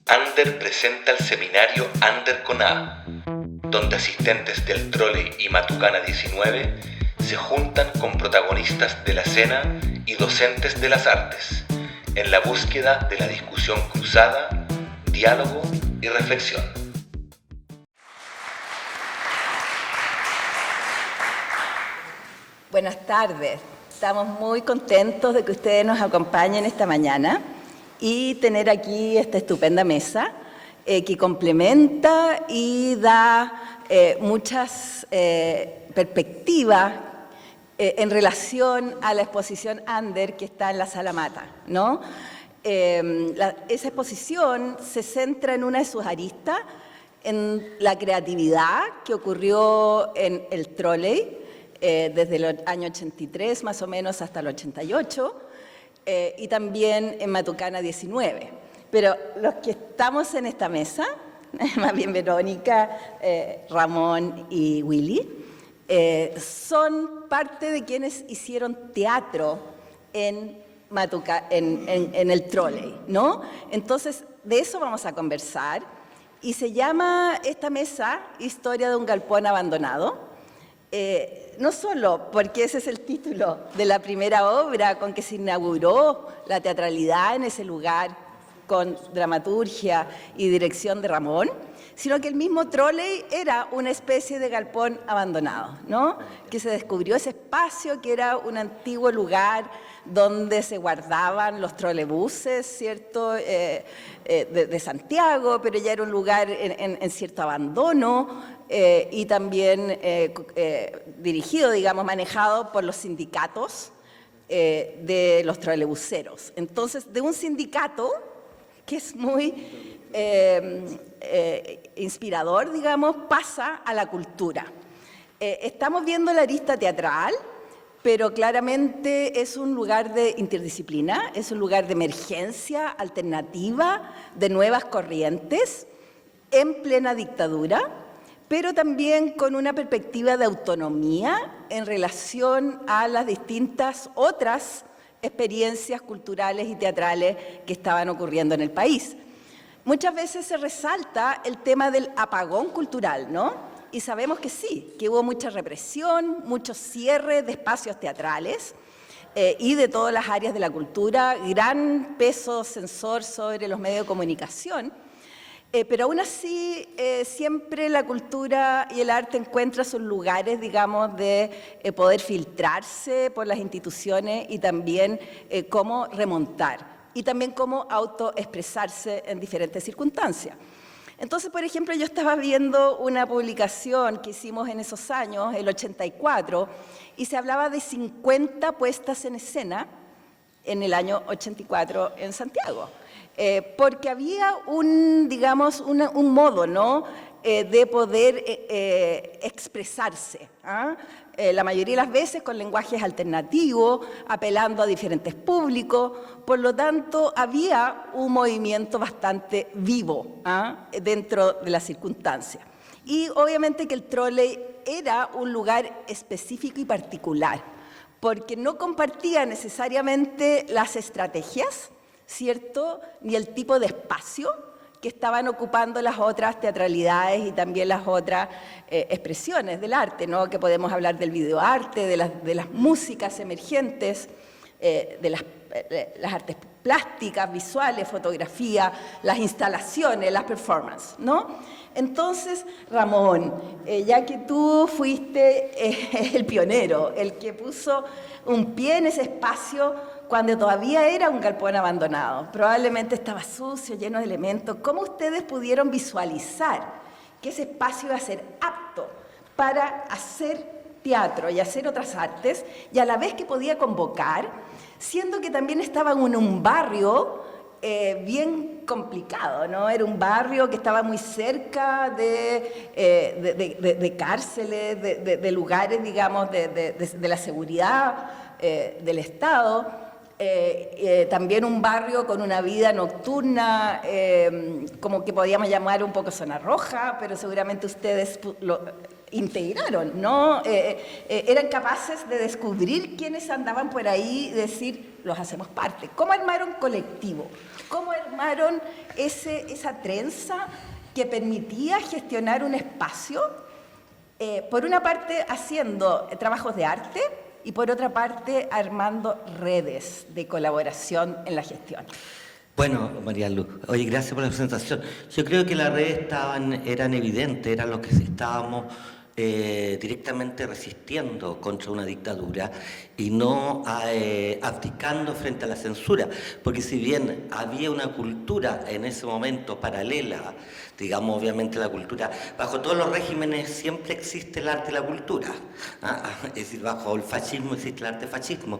Ander presenta el seminario Ander con A, donde asistentes del Trolley y Matucana 19 se juntan con protagonistas de la escena y docentes de las artes, en la búsqueda de la discusión cruzada, diálogo y reflexión. Buenas tardes, estamos muy contentos de que ustedes nos acompañen esta mañana y tener aquí esta estupenda mesa que complementa y da muchas perspectivas en relación a la exposición Ander que está en la Sala Mata, ¿no? Esa exposición se centra en una de sus aristas, en la creatividad que ocurrió en el Trolley, desde el año 83 más o menos hasta el 88, y también en Matucana 19. Pero los que estamos en esta mesa, más bien Verónica, Ramón y Willy, son parte de quienes hicieron teatro en el Trolley, ¿no? Entonces, de eso vamos a conversar, y se llama esta mesa Historia de un galpón abandonado. No solo porque ese es el título de la primera obra con que se inauguró la teatralidad en ese lugar, con dramaturgia y dirección de Ramón, sino que el mismo Trolley era una especie de galpón abandonado, ¿no? Que se descubrió ese espacio que era un antiguo lugar donde se guardaban los trolebuses, ¿cierto?, de Santiago, pero ya era un lugar en cierto abandono, y también dirigido, digamos, manejado por los sindicatos de los trolebuseros. Entonces, de un sindicato que es muy inspirador, digamos, pasa a la cultura. Estamos viendo la arista teatral, pero claramente es un lugar de interdisciplina, es un lugar de emergencia alternativa, de nuevas corrientes, en plena dictadura, pero también con una perspectiva de autonomía en relación a las distintas otras experiencias culturales y teatrales que estaban ocurriendo en el país. Muchas veces se resalta el tema del apagón cultural, ¿no? Y sabemos que sí, que hubo mucha represión, mucho cierre de espacios teatrales y de todas las áreas de la cultura, gran peso censor sobre los medios de comunicación, pero aún así siempre la cultura y el arte encuentran sus lugares, digamos, de poder filtrarse por las instituciones y también cómo remontar y también cómo autoexpresarse en diferentes circunstancias. Entonces, por ejemplo, yo estaba viendo una publicación que hicimos en esos años, el 84, y se hablaba de 50 puestas en escena en el año 84 en Santiago, porque había digamos, un modo, ¿no?, de poder expresarse, ¿ah? La mayoría de las veces con lenguajes alternativos, apelando a diferentes públicos. Por lo tanto, había un movimiento bastante vivo, ¿ah?, dentro de las circunstancias. Y obviamente que el Trolley era un lugar específico y particular, porque no compartía necesariamente las estrategias, ¿cierto?, ni el tipo de espacio que estaban ocupando las otras teatralidades y también las otras expresiones del arte, ¿no?, que podemos hablar del videoarte, de las músicas emergentes, de las artes plásticas, visuales, fotografía, las instalaciones, las performances, ¿no? Entonces, Ramón, ya que tú fuiste el pionero, el que puso un pie en ese espacio cuando todavía era un galpón abandonado, probablemente estaba sucio, lleno de elementos, ¿cómo ustedes pudieron visualizar que ese espacio iba a ser apto para hacer teatro y hacer otras artes, y a la vez que podía convocar, siendo que también estaba en un barrio bien complicado, ¿no? Era un barrio que estaba muy cerca de cárceles, de lugares, digamos, de la seguridad del Estado, también un barrio con una vida nocturna, como que podíamos llamar un poco zona roja, pero seguramente ustedes lo integraron, ¿no? Eran capaces de descubrir quiénes andaban por ahí y decir, los hacemos parte. ¿Cómo armaron colectivo? ¿Cómo armaron esa trenza que permitía gestionar un espacio, por una parte haciendo trabajos de arte y por otra parte armando redes de colaboración en la gestión? Bueno, María Luz, oye, gracias por la presentación. Yo creo que las redes eran evidentes, eran los que estábamos directamente resistiendo contra una dictadura y no abdicando frente a la censura, porque si bien había una cultura en ese momento paralela, digamos obviamente la cultura, bajo todos los regímenes siempre existe el arte y la cultura, es decir, bajo el fascismo existe el arte fascismo,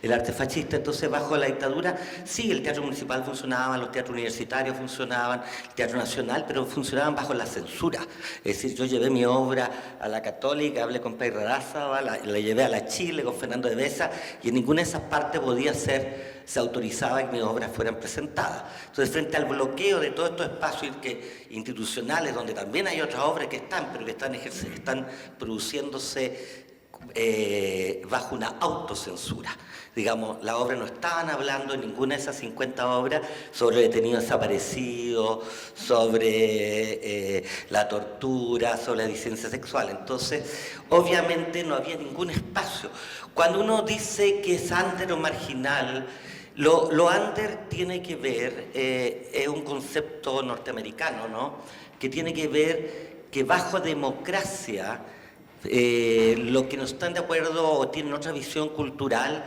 el arte fascista. Entonces bajo la dictadura sí, el teatro municipal funcionaba, los teatros universitarios funcionaban, el teatro nacional, pero funcionaban bajo la censura. Es decir, yo llevé mi obra a la Católica, hablé con Pedro Raza, la llevé a la Chile con Fernando de Besa, y en ninguna de esas partes se autorizaba que mis obras fueran presentadas. Entonces, frente al bloqueo de todos estos espacios institucionales, donde también hay otras obras que están, pero que están produciéndose bajo una autocensura. Digamos, las obras no estaban hablando en ninguna de esas 50 obras sobre detenidos desaparecidos, sobre la tortura, sobre la disidencia sexual. Entonces, obviamente no había ningún espacio. Cuando uno dice que es under o marginal, lo under tiene que ver, es un concepto norteamericano, ¿no? Que tiene que ver que bajo democracia, los que no están de acuerdo o tienen otra visión cultural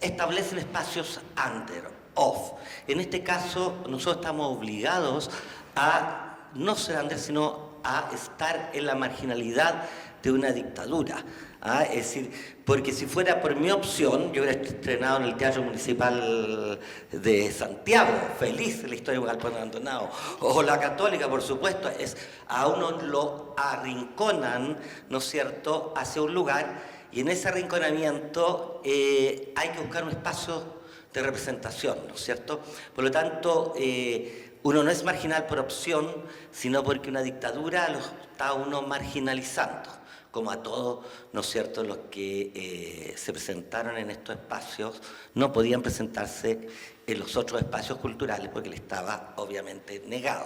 establecen espacios under, off. En este caso, nosotros estamos obligados a no ser under, sino a estar en la marginalidad de una dictadura. Es decir, porque si fuera por mi opción, yo hubiera estrenado en el Teatro Municipal de Santiago, feliz de la historia de un galpón abandonado, o la Católica, por supuesto, a uno lo arrinconan, ¿no es cierto?, hacia un lugar, y en ese arrinconamiento hay que buscar un espacio de representación, ¿no es cierto? Por lo tanto, uno no es marginal por opción, sino porque una dictadura lo está uno marginalizando, como a todos, ¿no es cierto?, los que se presentaron en estos espacios no podían presentarse en los otros espacios culturales porque les estaba obviamente negado.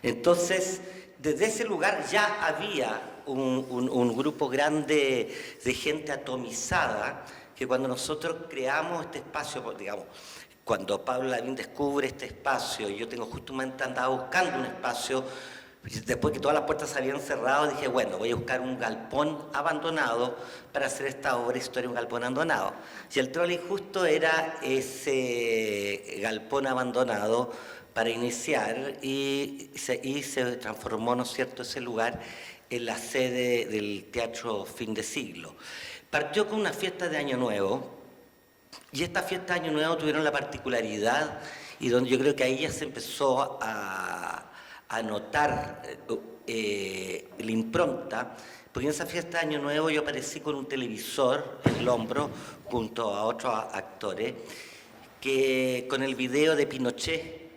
Entonces, desde ese lugar ya había un grupo grande de gente atomizada que cuando nosotros creamos este espacio, digamos, cuando Pablo Lavín descubre este espacio, y yo tengo justamente andaba buscando un espacio. Después que todas las puertas se habían cerrado, dije, bueno, voy a buscar un galpón abandonado para hacer esta obra Historia de un galpón abandonado. Y el trolley justo era ese galpón abandonado para iniciar y se transformó, ¿no es cierto?, ese lugar en la sede del Teatro Fin de Siglo. Partió con una fiesta de Año Nuevo, y esta fiesta de Año Nuevo tuvieron la particularidad, y donde yo creo que ahí ya se empezó a notar la impronta, porque en esa fiesta de Año Nuevo yo aparecí con un televisor en el hombro junto a otros actores, con el video de Pinochet,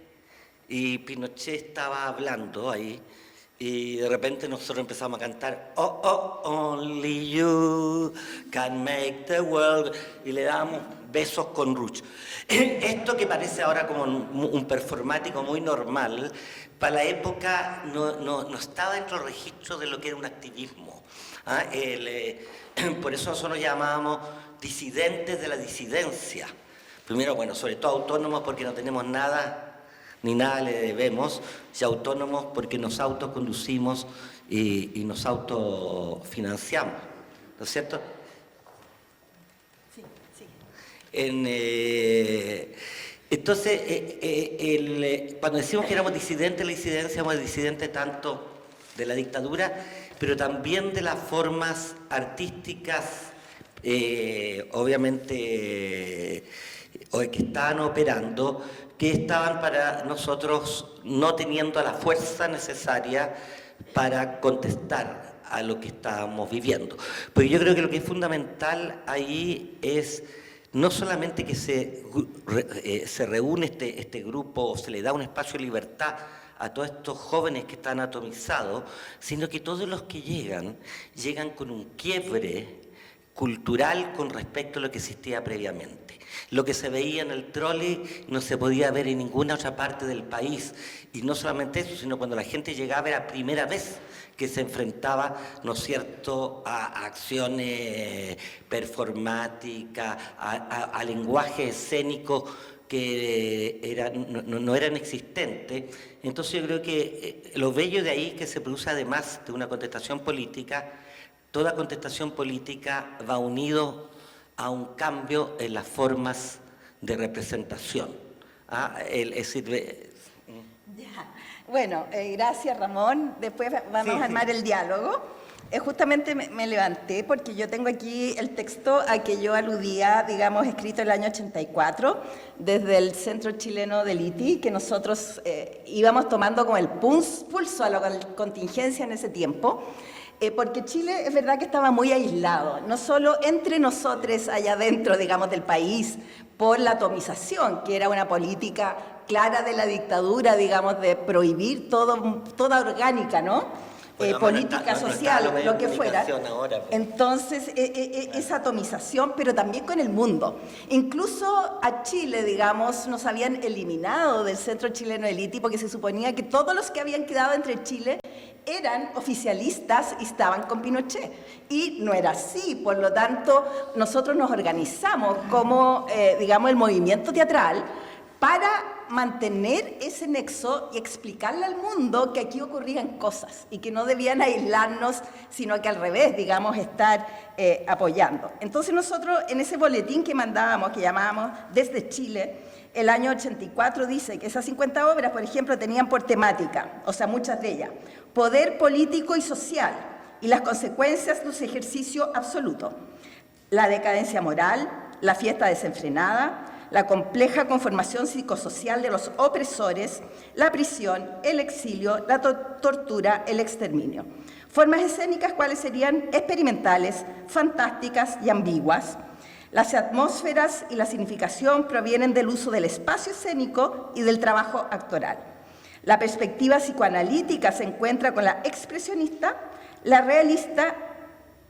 y Pinochet estaba hablando ahí, y de repente nosotros empezamos a cantar "Oh, oh, only you can make the world", y le damos besos con Ruch. Esto que parece ahora como un performático muy normal, para la época no estaba dentro del registro de lo que era un activismo. Por eso nosotros nos llamábamos disidentes de la disidencia. Primero, bueno, sobre todo autónomos porque no tenemos nada, ni nada le debemos, y autónomos porque nos autoconducimos y nos autofinanciamos, ¿no es cierto? Sí, sí. Entonces, cuando decimos que éramos disidentes de la disidencia, éramos disidentes tanto de la dictadura, pero también de las formas artísticas, obviamente, que estaban operando, que estaban para nosotros no teniendo la fuerza necesaria para contestar a lo que estábamos viviendo. Porque yo creo que lo que es fundamental ahí es no solamente que se reúne este grupo, se le da un espacio de libertad a todos estos jóvenes que están atomizados, sino que todos los que llegan con un quiebre cultural con respecto a lo que existía previamente. Lo que se veía en el trole no se podía ver en ninguna otra parte del país. Y no solamente eso, sino cuando la gente llegaba era la primera vez que se enfrentaba, ¿no es cierto?, a acciones performáticas, a lenguaje escénico que no eran existentes. Entonces yo creo que lo bello de ahí es que se produce, además de una contestación política, toda contestación política va unido a un cambio en las formas de representación. Bueno, gracias Ramón. Después vamos a armar el diálogo. Justamente me levanté porque yo tengo aquí el texto a que yo aludía, digamos, escrito el año 84, desde el Centro Chileno del ITI, que nosotros íbamos tomando como el pulso a la contingencia en ese tiempo. Porque Chile es verdad que estaba muy aislado, no solo entre nosotros allá adentro, digamos, del país, por la atomización, que era una política clara de la dictadura, digamos, de prohibir toda orgánica, ¿no? Bueno, política social, lo que fuera. Ahora, Entonces, esa atomización, pero también con el mundo. Incluso a Chile, digamos, nos habían eliminado del Centro Chileno del ITI porque se suponía que todos los que habían quedado entre Chile eran oficialistas y estaban con Pinochet. Y no era así, por lo tanto, nosotros nos organizamos como, digamos, el movimiento teatral para mantener ese nexo y explicarle al mundo que aquí ocurrían cosas y que no debían aislarnos, sino que al revés, digamos, estar apoyando. Entonces nosotros en ese boletín que mandábamos, que llamábamos Desde Chile, el año 84 dice que esas 50 obras, por ejemplo, tenían por temática, o sea, muchas de ellas, poder político y social y las consecuencias de su ejercicio absoluto, la decadencia moral, la fiesta desenfrenada, la compleja conformación psicosocial de los opresores, la prisión, el exilio, la tortura, el exterminio. Formas escénicas cuales serían experimentales, fantásticas y ambiguas. Las atmósferas y la significación provienen del uso del espacio escénico y del trabajo actoral. La perspectiva psicoanalítica se encuentra con la expresionista, la realista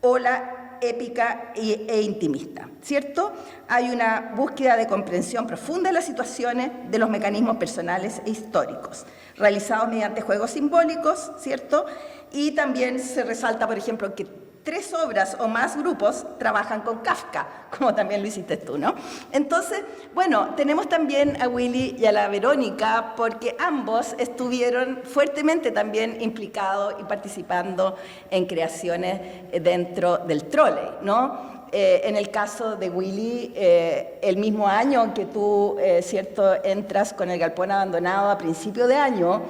o la épica e intimista, ¿cierto? Hay una búsqueda de comprensión profunda de las situaciones, de los mecanismos personales e históricos, realizados mediante juegos simbólicos, ¿cierto? Y también se resalta, por ejemplo, que 3 obras o más grupos trabajan con Kafka, como también lo hiciste tú, ¿no? Entonces, bueno, tenemos también a Willy y a la Verónica, porque ambos estuvieron fuertemente también implicados y participando en creaciones dentro del trole, ¿no? En el caso de Willy, el mismo año que tú, ¿cierto?, entras con el galpón abandonado a principio de año,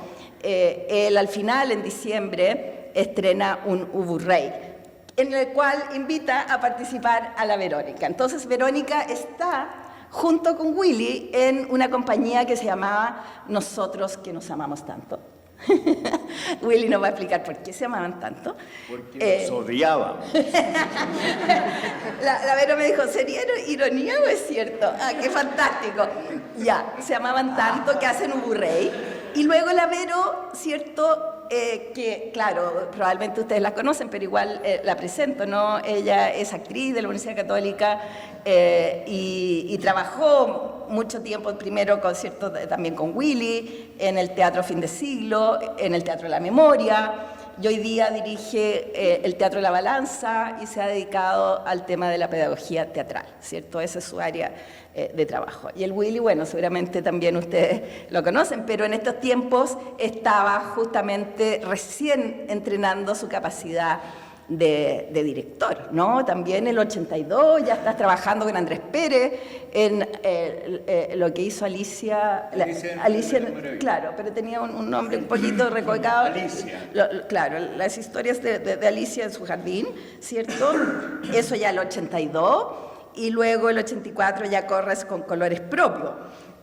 él al final, en diciembre, estrena un Ubu Rey, en el cual invita a participar a la Verónica. Entonces, Verónica está junto con Willy en una compañía que se llamaba Nosotros que nos amamos tanto. Willy nos va a explicar por qué se amaban tanto. Porque nos odiábamos. La Vero me dijo, ¿sería ironía o es cierto? Ah, qué fantástico. Ya, se amaban tanto que hacen Ubu Rey. Y luego la Vero, ¿cierto?, que, claro, probablemente ustedes la conocen, pero igual la presento, ¿no? Ella es actriz de la Universidad Católica y trabajó mucho tiempo, primero, ¿cierto?, también con Willy, en el Teatro Fin de Siglo, en el Teatro de la Memoria, y hoy día dirige el Teatro La Balanza y se ha dedicado al tema de la pedagogía teatral, ¿cierto? Esa es su área de trabajo. Y el Willy, bueno, seguramente también ustedes lo conocen, pero en estos tiempos estaba justamente recién entrenando su capacidad de director, ¿no? También en el 82 ya estás trabajando con Andrés Pérez en lo que hizo Alicia, claro, pero tenía un nombre un poquito recocado. Alicia. Claro, las historias de Alicia en su jardín, ¿cierto? Eso ya el 82, y luego el 84 ya corres con Colores Propios.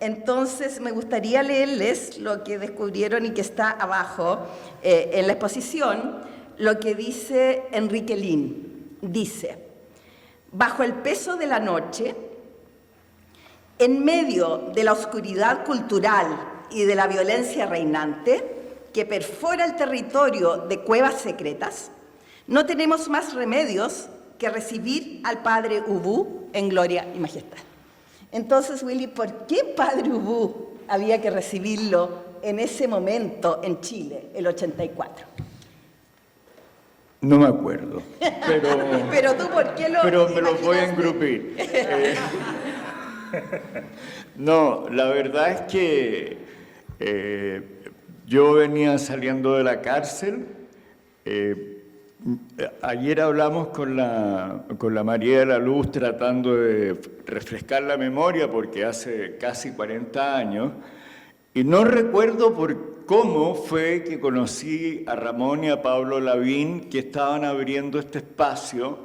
Entonces me gustaría leerles lo que descubrieron y que está abajo en la exposición, lo que dice Enrique Lin. Dice: bajo el peso de la noche, en medio de la oscuridad cultural y de la violencia reinante que perfora el territorio de cuevas secretas, no tenemos más remedios que recibir al padre Ubú en gloria y majestad. Entonces, Willy, ¿por qué padre Ubú había que recibirlo en ese momento en Chile, el 84? No me acuerdo, Pero tú, ¿por qué lo pero me los imaginaste? voy a engrupir. No, la verdad es que yo venía saliendo de la cárcel. Ayer hablamos con la María de la Luz tratando de refrescar la memoria porque hace casi 40 años y no recuerdo cómo fue que conocí a Ramón y a Pablo Lavín, que estaban abriendo este espacio,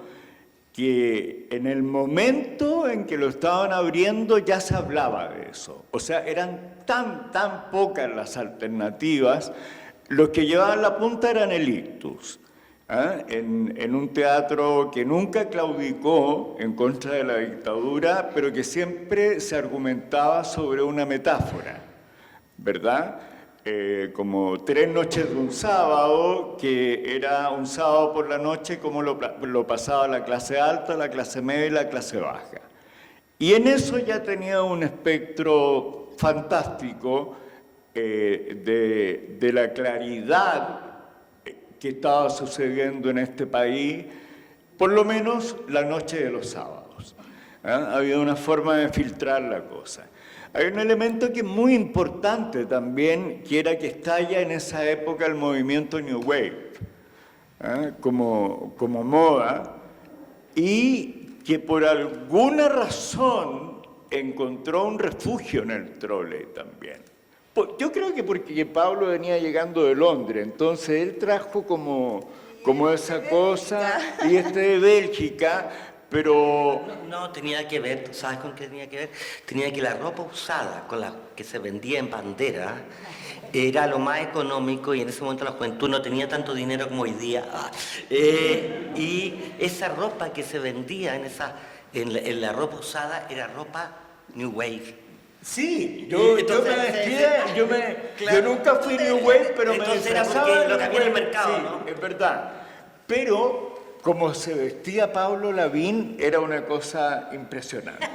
que en el momento en que lo estaban abriendo ya se hablaba de eso. O sea, eran tan pocas las alternativas. Los que llevaban la punta eran el Ictus, en un teatro que nunca claudicó en contra de la dictadura, pero que siempre se argumentaba sobre una metáfora, ¿verdad? Como Tres noches de un sábado, que era un sábado por la noche como lo pasaba la clase alta, la clase media y la clase baja. Y en eso ya tenía un espectro fantástico de la claridad que estaba sucediendo en este país, por lo menos la noche de los sábados. Había una forma de filtrar la cosa. Hay un elemento que es muy importante también, que era que estalla en esa época el movimiento New Wave, como moda, y que por alguna razón encontró un refugio en el trole también. Yo creo que porque Pablo venía llegando de Londres, entonces él trajo como esa cosa, y de Bélgica, pero... No, tenía que ver, ¿tú sabes con qué tenía que ver? Tenía que la ropa usada, con la que se vendía en bandera, era lo más económico y en ese momento la juventud no tenía tanto dinero como hoy día. Y esa ropa que se vendía en la ropa usada era ropa New Wave. Sí, yo me vestía, yo nunca fui New Wave, pero me disfrazaba lo que había en el mercado, sí, ¿no? Es verdad. Pero como se vestía Pablo Lavín, era una cosa impresionante.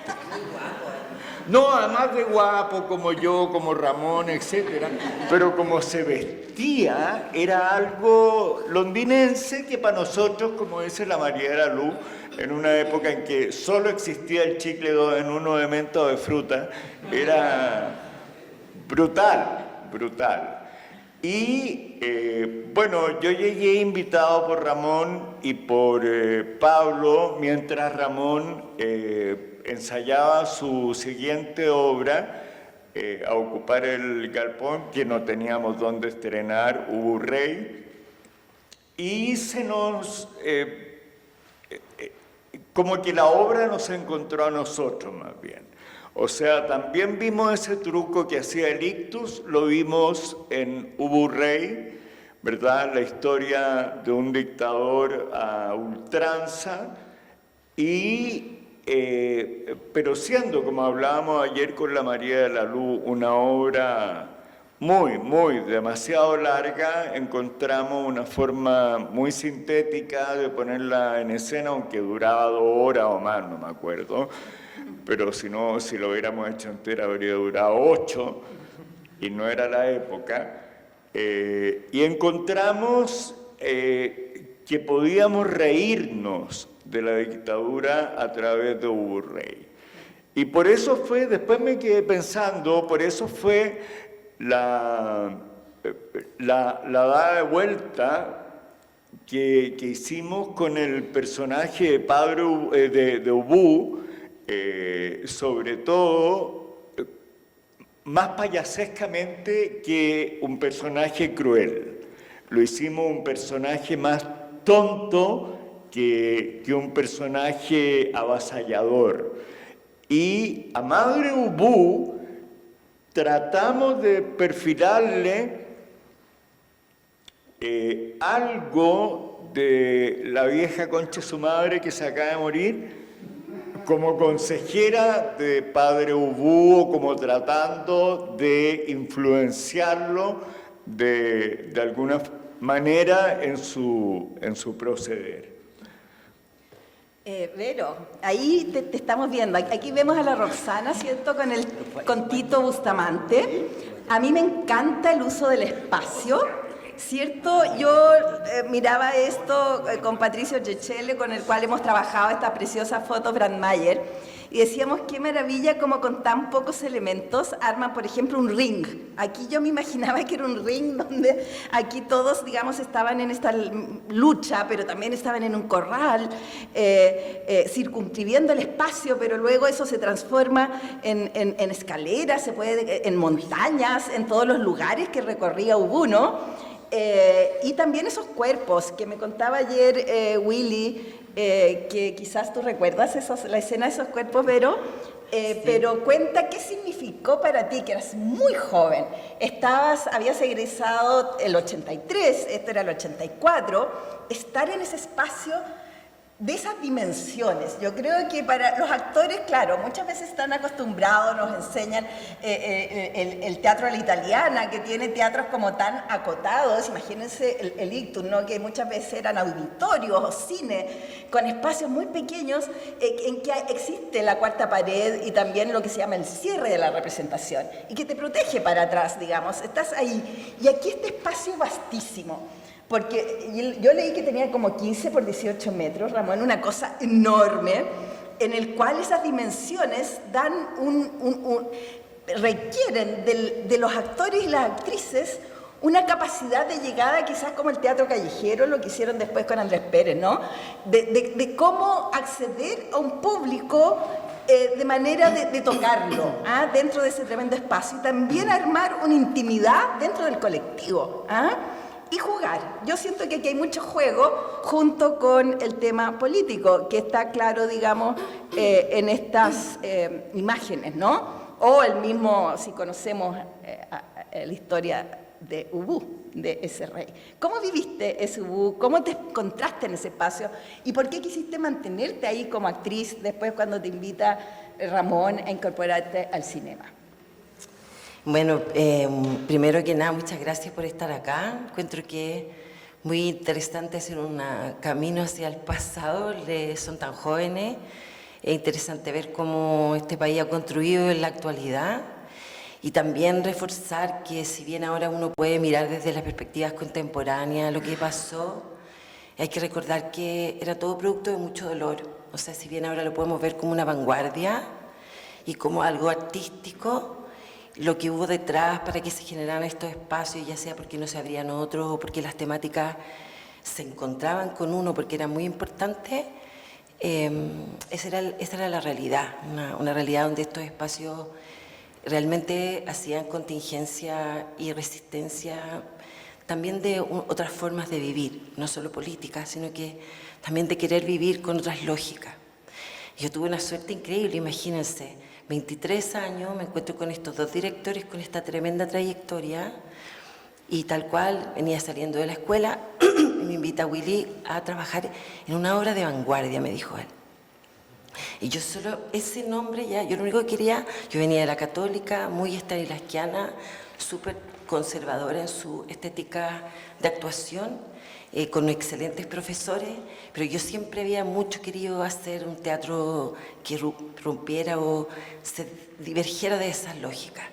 No, además de guapo, como yo, como Ramón, etcétera, pero como se vestía, era algo londinense que para nosotros, como dice la María de la Luz, en una época en que solo existía el chicle 2 en 1 de menta o de fruta, era brutal. Y bueno, yo llegué invitado por Ramón y por Pablo, mientras Ramón ensayaba su siguiente obra, a ocupar el galpón, que no teníamos dónde estrenar, Ubú Rey, y se nos... como que la obra nos encontró a nosotros más bien. O sea, también vimos ese truco que hacía el Ictus, lo vimos en Ubú Rey, ¿verdad? La historia de un dictador a ultranza, pero siendo, como hablábamos ayer con la María de la Luz, una obra demasiado larga, encontramos una forma muy sintética de ponerla en escena, aunque duraba 2 horas o más, no me acuerdo. Pero si lo hubiéramos hecho entera, habría durado 8, y no era la época. Y encontramos que podíamos reírnos de la dictadura a través de Ubú Rey. Y por eso fue, después me quedé pensando, por eso fue la dada de vuelta que hicimos con el personaje de Padre de Ubú, sobre todo más payasescamente que un personaje cruel. Lo hicimos un personaje más tonto que un personaje avasallador. Y a Madre Ubú tratamos de perfilarle algo de la vieja concha de su madre que se acaba de morir, como consejera de Padre Ubú, o como tratando de influenciarlo de alguna manera en su proceder. Vero, ahí te estamos viendo. Aquí vemos a la Roxana, ¿cierto? Con Tito Bustamante. A mí me encanta el uso del espacio, ¿cierto? Yo miraba esto con Patricio Gechele, con el cual hemos trabajado esta preciosa foto Brandmeier, y decíamos qué maravilla como con tan pocos elementos arman, por ejemplo, un ring. Aquí yo me imaginaba que era un ring donde aquí todos, digamos, estaban en esta lucha, pero también estaban en un corral, circunscribiendo el espacio, pero luego eso se transforma en escaleras, se puede, en montañas, en todos los lugares que recorría Ubuno. Y también esos cuerpos que me contaba ayer Willy, que quizás tú recuerdas la escena de esos cuerpos, Vero, sí. Pero cuenta qué significó para ti, que eras muy joven, habías egresado el 83, esto era el 84, estar en ese espacio de esas dimensiones. Yo creo que para los actores, claro, muchas veces están acostumbrados, nos enseñan el teatro a la italiana, que tiene teatros como tan acotados. Imagínense el ictus, ¿no? Que muchas veces eran auditorios o cine, con espacios muy pequeños en que existe la cuarta pared y también lo que se llama el cierre de la representación, y que te protege para atrás, digamos, estás ahí. Y aquí este espacio vastísimo, porque yo leí que tenía como 15 por 18 metros, Ramón, una cosa enorme, en el cual esas dimensiones dan requieren de los actores y las actrices una capacidad de llegada, quizás como el teatro callejero, lo que hicieron después con Andrés Pérez, ¿no? De cómo acceder a un público de manera de tocarlo, dentro de ese tremendo espacio, y también armar una intimidad dentro del colectivo, y jugar. Yo siento que aquí hay mucho juego junto con el tema político, que está claro, digamos, en estas imágenes, ¿no? O el mismo, si conocemos la historia de Ubú, de ese rey. ¿Cómo viviste ese Ubú? ¿Cómo te encontraste en ese espacio? ¿Y por qué quisiste mantenerte ahí como actriz después cuando te invita Ramón a incorporarte al cinema? Bueno, primero que nada, muchas gracias por estar acá. Encuentro que es muy interesante hacer un camino hacia el pasado, son tan jóvenes. Es interesante ver cómo este país ha construido en la actualidad, y también reforzar que si bien ahora uno puede mirar desde las perspectivas contemporáneas lo que pasó, hay que recordar que era todo producto de mucho dolor. O sea, si bien ahora lo podemos ver como una vanguardia y como algo artístico, lo que hubo detrás para que se generaran estos espacios, ya sea porque no se abrían otros o porque las temáticas se encontraban con uno, porque era muy importante, esa era la realidad, una realidad donde estos espacios realmente hacían contingencia y resistencia también de otras formas de vivir, no solo políticas, sino que también de querer vivir con otras lógicas. Yo tuve una suerte increíble, imagínense, 23 años, me encuentro con estos dos directores con esta tremenda trayectoria, y tal cual venía saliendo de la escuela y me invita Willy a trabajar en una obra de vanguardia, me dijo él. Y yo solo, ese nombre ya, yo lo único que quería, yo venía de la Católica, muy stanislavskiana, súper conservadora en su estética de actuación, con excelentes profesores, pero yo siempre había mucho querido hacer un teatro que rompiera o se divergiera de esas lógicas.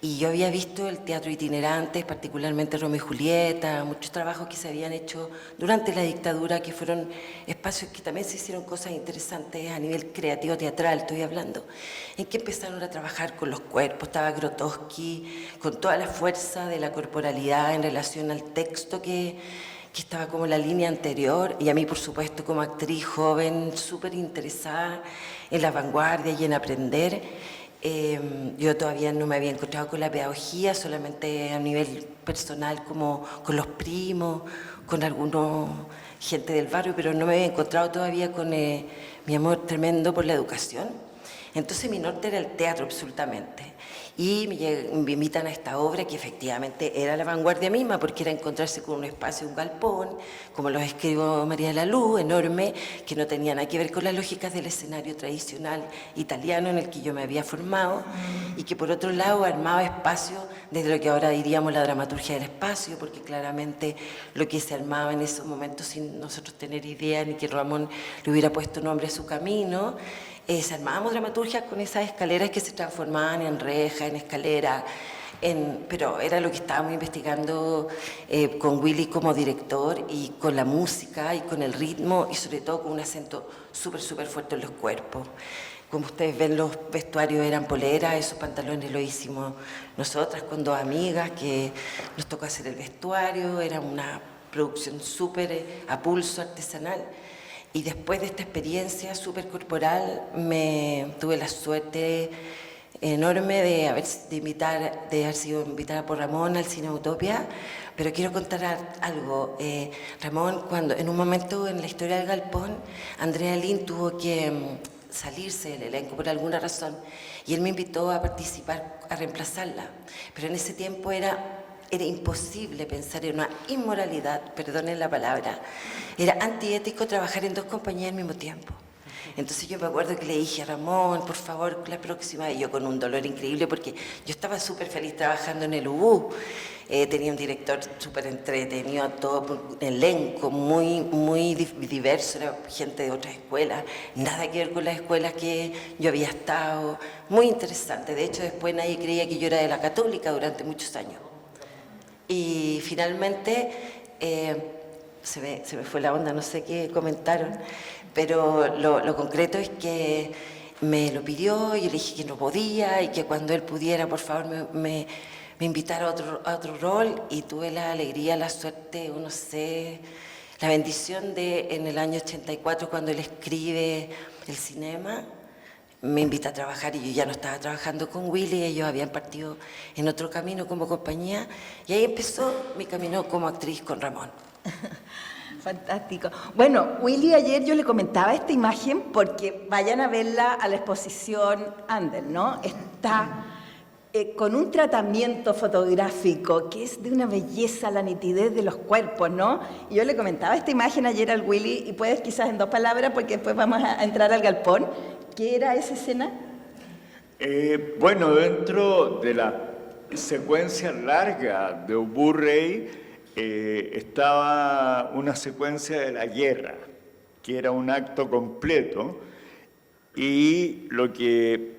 Y yo había visto el teatro itinerante, particularmente Romeo y Julieta, muchos trabajos que se habían hecho durante la dictadura, que fueron espacios que también se hicieron cosas interesantes a nivel creativo teatral, estoy hablando, en que empezaron a trabajar con los cuerpos. Estaba Grotowski, con toda la fuerza de la corporalidad en relación al texto que estaba como la línea anterior, y a mí, por supuesto, como actriz joven, súper interesada en la vanguardia y en aprender. Yo todavía no me había encontrado con la pedagogía, solamente a nivel personal, como con los primos, con algunos gente del barrio, pero no me había encontrado todavía con mi amor tremendo por la educación. Entonces mi norte era el teatro, absolutamente. Y me invitan a esta obra que efectivamente era la vanguardia misma, porque era encontrarse con un espacio, un galpón, como los escribió María de la Luz, enorme, que no tenía nada que ver con las lógicas del escenario tradicional italiano en el que yo me había formado, y que por otro lado armaba espacio desde lo que ahora diríamos la dramaturgia del espacio, porque claramente lo que se armaba en esos momentos, sin nosotros tener idea ni que Ramón le hubiera puesto nombre a su camino, se armábamos dramaturgia con esas escaleras que se transformaban en reja, en escalera, pero era lo que estábamos investigando con Willy como director, y con la música y con el ritmo, y sobre todo con un acento súper fuerte en los cuerpos. Como ustedes ven, los vestuarios eran poleras, esos pantalones lo hicimos nosotras con 2 amigas que nos tocó hacer el vestuario, era una producción súper a pulso, artesanal. Y después de esta experiencia súper corporal, tuve la suerte enorme de haber sido invitada por Ramón al Cine Utopia. Pero quiero contar algo. Ramón, cuando en un momento en la historia del galpón, Andrea Lin tuvo que salirse del elenco por alguna razón, y él me invitó a participar, a reemplazarla. Pero en ese tiempo era imposible pensar en una inmoralidad, perdonen la palabra, era antiético trabajar en 2 compañías al mismo tiempo. Entonces yo me acuerdo que le dije a Ramón, por favor, la próxima, y yo con un dolor increíble, porque yo estaba súper feliz trabajando en el UBU, tenía un director súper entretenido, todo un elenco muy diverso, era gente de otras escuelas, nada que ver con las escuelas que yo había estado, muy interesante. De hecho, después nadie creía que yo era de la Católica durante muchos años. Y finalmente, se me fue la onda, no sé qué comentaron, pero lo concreto es que me lo pidió y le dije que no podía, y que cuando él pudiera, por favor, me invitara a otro rol, y tuve la alegría, la suerte, o no sé, la bendición de, en el año 84, cuando él escribe El Cinema, me invita a trabajar, y yo ya no estaba trabajando con Willy, ellos habían partido en otro camino como compañía, y ahí empezó mi camino como actriz con Ramón. Fantástico. Bueno, Willy, ayer yo le comentaba esta imagen porque vayan a verla a la exposición Andel, ¿no? Está con un tratamiento fotográfico que es de una belleza, la nitidez de los cuerpos, ¿no? Y yo le comentaba esta imagen ayer al Willy, y puedes quizás en 2 palabras, porque después vamos a entrar al galpón. ¿Qué era esa escena? Bueno, dentro de la secuencia larga de Ubu Rey estaba una secuencia de la guerra, que era un acto completo, y lo que...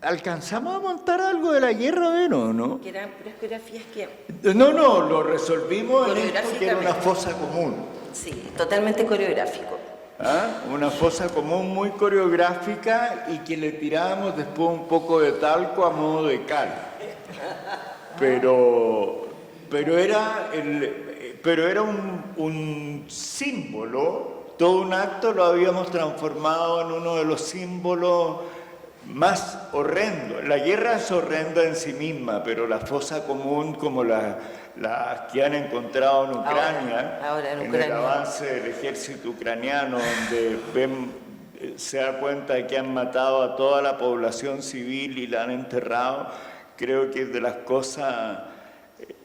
¿Alcanzamos a montar algo de la guerra, Vero, no? Que eran puras coreografías que... No, lo resolvimos en esto, que era una fosa común. Sí, totalmente coreográfico. ¿Ah? Una fosa común muy coreográfica, y que le tirábamos después un poco de talco a modo de cal. Pero era un símbolo, todo un acto lo habíamos transformado en uno de los símbolos más horrendos. La guerra es horrenda en sí misma, pero la fosa común, como las que han encontrado en Ucrania, ahora en el avance del ejército ucraniano, donde se da cuenta de que han matado a toda la población civil y la han enterrado, creo que es de las cosas,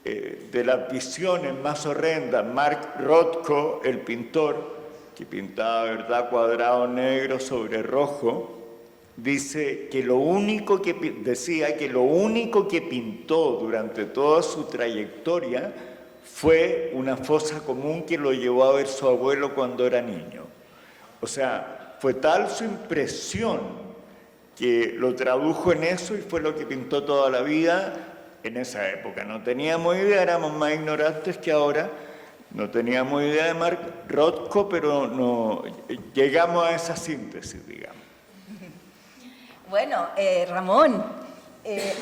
de las visiones más horrendas. Mark Rothko, el pintor, que pintaba, ¿verdad?, cuadrado negro sobre rojo, decía que lo único que pintó durante toda su trayectoria fue una fosa común que lo llevó a ver su abuelo cuando era niño. O sea, fue tal su impresión que lo tradujo en eso, y fue lo que pintó toda la vida en esa época. No teníamos idea, éramos más ignorantes que ahora, no teníamos idea de Mark Rothko, pero no, llegamos a esa síntesis, digamos. Bueno, Ramón,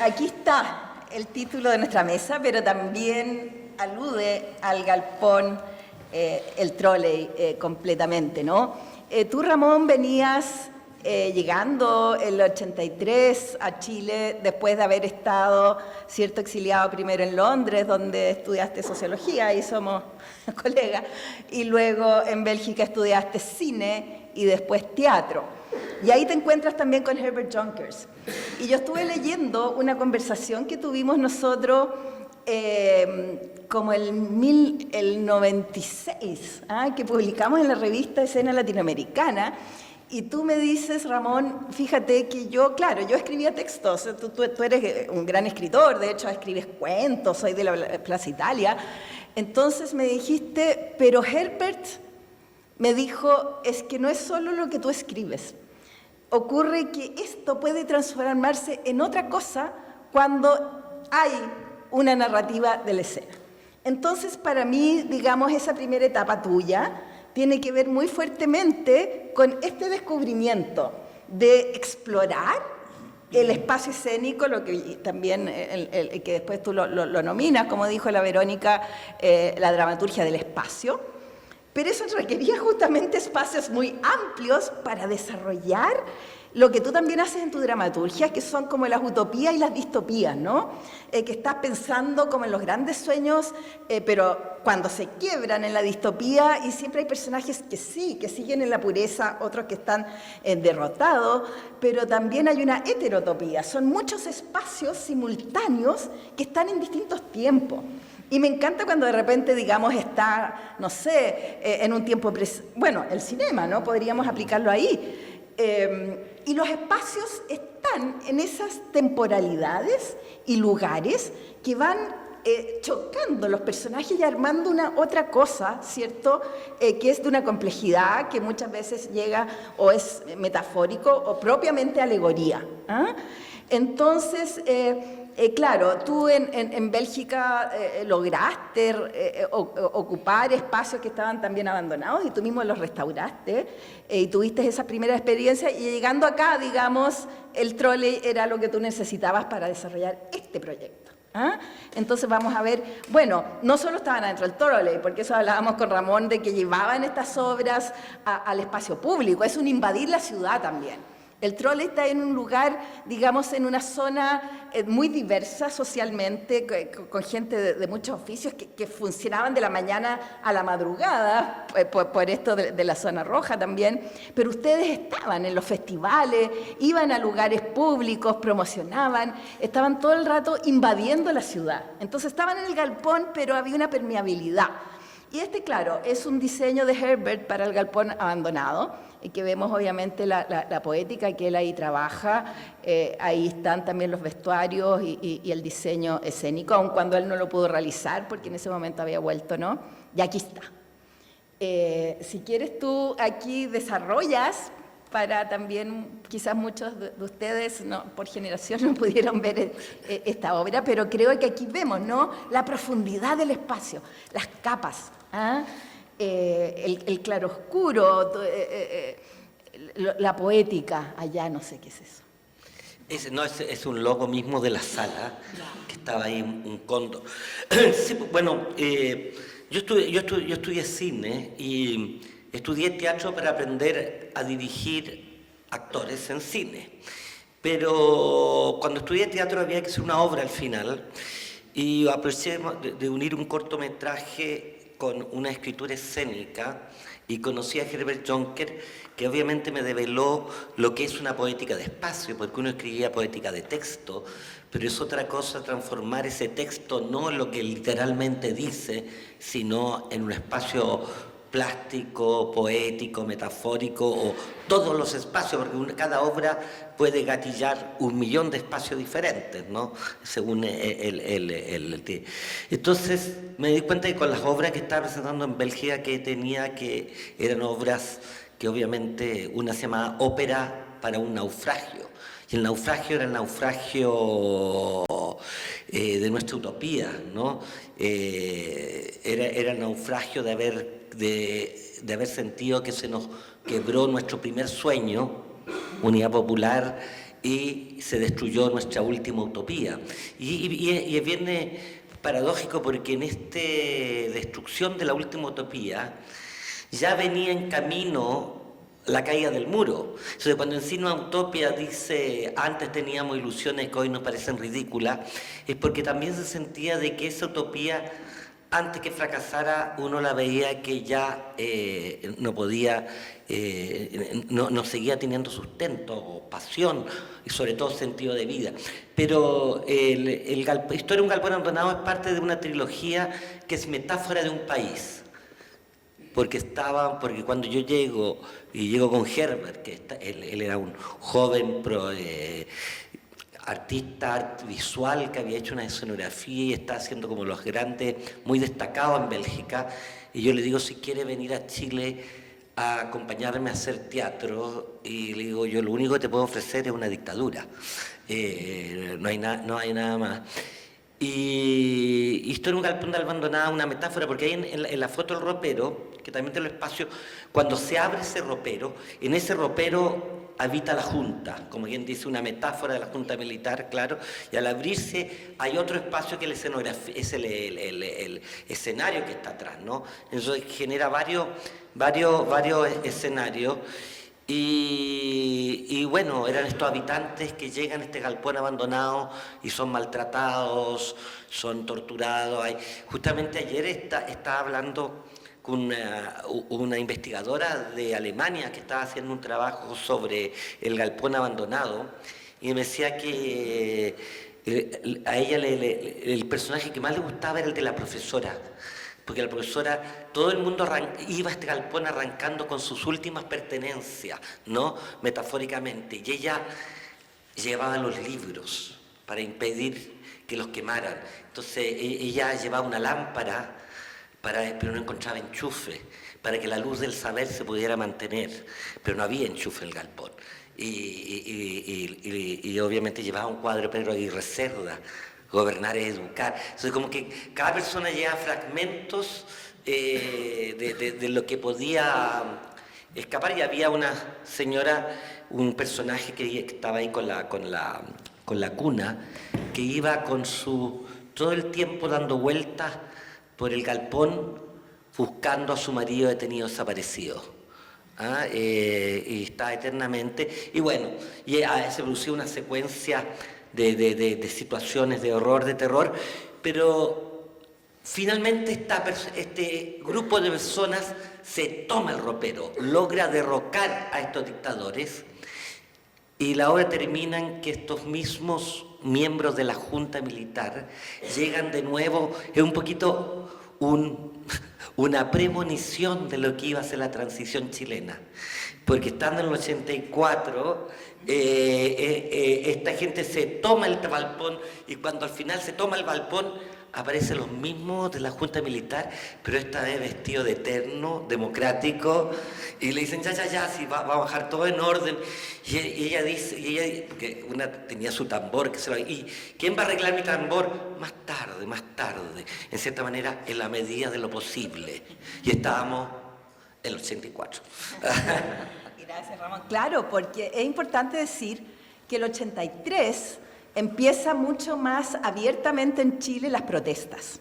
aquí está el título de nuestra mesa, pero también alude al galpón, el trolley completamente, ¿no? Tú, Ramón, venías llegando en el 83 a Chile después de haber estado, cierto, exiliado primero en Londres, donde estudiaste sociología y somos colegas, y luego en Bélgica estudiaste cine y después teatro. Y ahí te encuentras también con Herbert Jonkers. Y yo estuve leyendo una conversación que tuvimos nosotros como el 96, que publicamos en la revista Escena Latinoamericana. Y tú me dices, Ramón, fíjate que yo, claro, yo escribía textos, tú eres un gran escritor, de hecho escribes cuentos, soy de la Plaza Italia. Entonces me dijiste, pero Herbert me dijo, es que no es solo lo que tú escribes. Ocurre que esto puede transformarse en otra cosa cuando hay una narrativa de la escena. Entonces, para mí, digamos, esa primera etapa tuya tiene que ver muy fuertemente con este descubrimiento de explorar el espacio escénico, lo que también que después tú lo nominas, como dijo la Verónica, la dramaturgia del espacio, pero eso requería justamente espacios muy amplios para desarrollar lo que tú también haces en tu dramaturgia, que son como las utopías y las distopías, ¿no? Que estás pensando como en los grandes sueños, pero cuando se quiebran en la distopía, y siempre hay personajes que sí, que siguen en la pureza, otros que están derrotados, pero también hay una heterotopía. Son muchos espacios simultáneos que están en distintos tiempos. Y me encanta cuando de repente, digamos, está, no sé, en un tiempo... Bueno, el cinema, ¿no? Podríamos aplicarlo ahí. Y los espacios están en esas temporalidades y lugares que van chocando los personajes y armando una otra cosa, ¿cierto? Que es de una complejidad que muchas veces llega o es metafórico o propiamente alegoría. Entonces, claro, tú en Bélgica lograste ocupar espacios que estaban también abandonados y tú mismo los restauraste y tuviste esa primera experiencia y llegando acá, digamos, el trolley era lo que tú necesitabas para desarrollar este proyecto. Entonces vamos a ver, bueno, no solo estaban adentro del trolley, porque eso hablábamos con Ramón de que llevaban estas obras al espacio público, es un invadir la ciudad también. El trolley está en un lugar, digamos, en una zona muy diversa socialmente, con gente de muchos oficios que funcionaban de la mañana a la madrugada, por esto de la zona roja también, pero ustedes estaban en los festivales, iban a lugares públicos, promocionaban, estaban todo el rato invadiendo la ciudad. Entonces estaban en el galpón, pero había una permeabilidad. Y claro, es un diseño de Herbert para el galpón abandonado, y que vemos obviamente la poética que él ahí trabaja, ahí están también los vestuarios y el diseño escénico, aun cuando él no lo pudo realizar, porque en ese momento había vuelto, ¿no? Y aquí está. Si quieres tú aquí desarrollas, para también, quizás muchos de ustedes por generación no pudieron ver esta obra, pero creo que aquí vemos, ¿no? La profundidad del espacio, las capas, el claroscuro, la poética, allá no sé qué es eso. Es un logo mismo de la sala, que estaba ahí un cóndor. Sí, bueno, yo estudié cine y estudié teatro para aprender a dirigir actores en cine. Pero cuando estudié teatro había que hacer una obra al final y aproveché de unir un cortometraje con una escritura escénica y conocí a Herbert Jonker, que obviamente me develó lo que es una poética de espacio, porque uno escribía poética de texto, pero es otra cosa transformar ese texto no en lo que literalmente dice, sino en un espacio plástico, poético, metafórico, o todos los espacios, porque cada obra puede gatillar 1.000.000 de espacios diferentes, ¿no? Según Entonces me di cuenta que con las obras que estaba presentando en Bélgica que eran obras que obviamente una se llamaba Ópera para un naufragio, y el naufragio era el naufragio de nuestra utopía, ¿no? Era el naufragio de haber sentido que se nos quebró nuestro primer sueño, unidad popular, y se destruyó nuestra última utopía. Y es bien paradójico porque en esta destrucción de la última utopía ya venía en camino la caída del muro. Entonces, cuando Encina Utopia dice antes teníamos ilusiones que hoy nos parecen ridículas, es porque también se sentía de que esa utopía antes que fracasara, uno la veía que ya no podía, no seguía teniendo sustento, o pasión y sobre todo sentido de vida. Pero Historia de un galpón abandonado es parte de una trilogía que es metáfora de un país. Porque cuando yo llego con Herbert, que él era un joven artista visual que había hecho una escenografía y está haciendo como los grandes, muy destacados en Bélgica, y yo le digo si quiere venir a Chile a acompañarme a hacer teatro, y le digo yo lo único que te puedo ofrecer es una dictadura, no hay nada más. Y Historia de un galpón abandonado, una metáfora, porque ahí en la foto del ropero, que también tiene el espacio, cuando se abre ese ropero, en ese ropero habita la Junta, como quien dice, una metáfora de la Junta Militar, claro, y al abrirse hay otro espacio que es el escenario que está atrás, ¿no? Entonces genera varios escenarios. Y bueno, eran estos habitantes que llegan a este galpón abandonado y son maltratados, son torturados. Justamente ayer estaba hablando con una investigadora de Alemania que estaba haciendo un trabajo sobre el galpón abandonado, y me decía que a ella el personaje que más le gustaba era el de la profesora, porque la profesora, todo el mundo iba a este galpón arrancando con sus últimas pertenencias, ¿no? Metafóricamente, y ella llevaba los libros para impedir que los quemaran. Entonces ella llevaba una lámpara, pero no encontraba enchufe, para que la luz del saber se pudiera mantener, pero no había enchufe en el galpón. Y obviamente llevaba un cuadro de Pedro Aguirre Cerda, gobernar es educar. Entonces como que cada persona lleva fragmentos de lo que podía escapar, y había una señora, un personaje que estaba ahí con la cuna, que iba todo el tiempo dando vueltas por el galpón buscando a su marido detenido desaparecido. Y está eternamente, y bueno, se producía una secuencia de situaciones de horror, de terror, pero finalmente este grupo de personas se toma el ropero, logra derrocar a estos dictadores, y la obra termina en que estos mismos miembros de la Junta Militar llegan de nuevo, es un poquito una premonición de lo que iba a ser la transición chilena, porque estando en el 84, esta gente se toma el galpón, y cuando al final se toma el galpón aparecen los mismos de la Junta Militar, pero esta vez vestido de terno, democrático, y le dicen ya, si va a bajar todo en orden, y ella dice, que una tenía su tambor, y ¿quién va a arreglar mi tambor? Más tarde, en cierta manera, en la medida de lo posible, y estábamos en el 84. Gracias, Ramón. Claro, porque es importante decir que el 83 empieza mucho más abiertamente en Chile las protestas.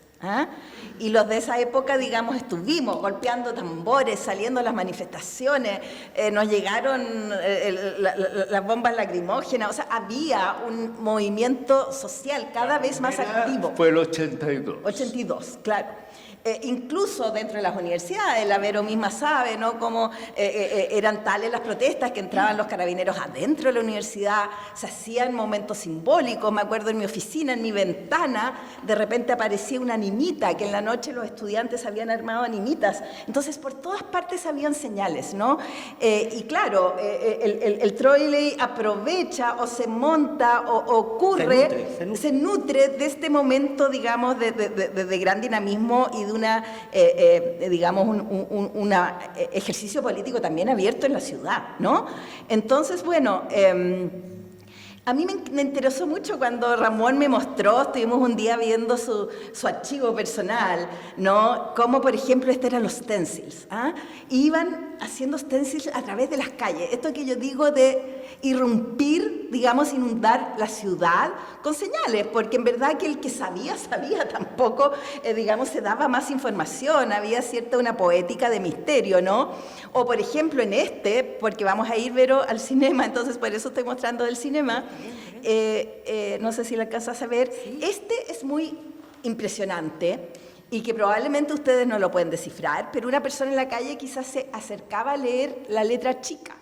Y los de esa época, digamos, estuvimos golpeando tambores, saliendo a las manifestaciones, nos llegaron las bombas lacrimógenas, o sea, había un movimiento social cada vez más activo. Fue el 82. 82, claro. Incluso dentro de las universidades, la Vero misma sabe, ¿no?, cómo eran tales las protestas que entraban los carabineros adentro de la universidad, se hacían momentos simbólicos. Me acuerdo en mi oficina, en mi ventana, de repente aparecía una animita, que en la noche los estudiantes habían armado animitas. Entonces, por todas partes habían señales, ¿no? Y claro, el trolley aprovecha o se monta o ocurre, se nutre de este momento, digamos, de gran dinamismo y de una, digamos, un ejercicio político también abierto en la ciudad, ¿no? Entonces, bueno, a mí me interesó mucho cuando Ramón me mostró, estuvimos un día viendo su archivo personal, ¿no? Como, por ejemplo, eran los stencils, iban haciendo stencils a través de las calles. Esto que yo digo de irrumpir, digamos, inundar la ciudad con señales, porque en verdad que el que sabía tampoco, digamos, se daba más información, había una poética de misterio, ¿no? O, por ejemplo, porque vamos a ir, Vero, al cinema, entonces por eso estoy mostrando del cinema, no sé si lo alcanzas a ver, es muy impresionante, y que probablemente ustedes no lo pueden descifrar, pero una persona en la calle quizás se acercaba a leer la letra chica.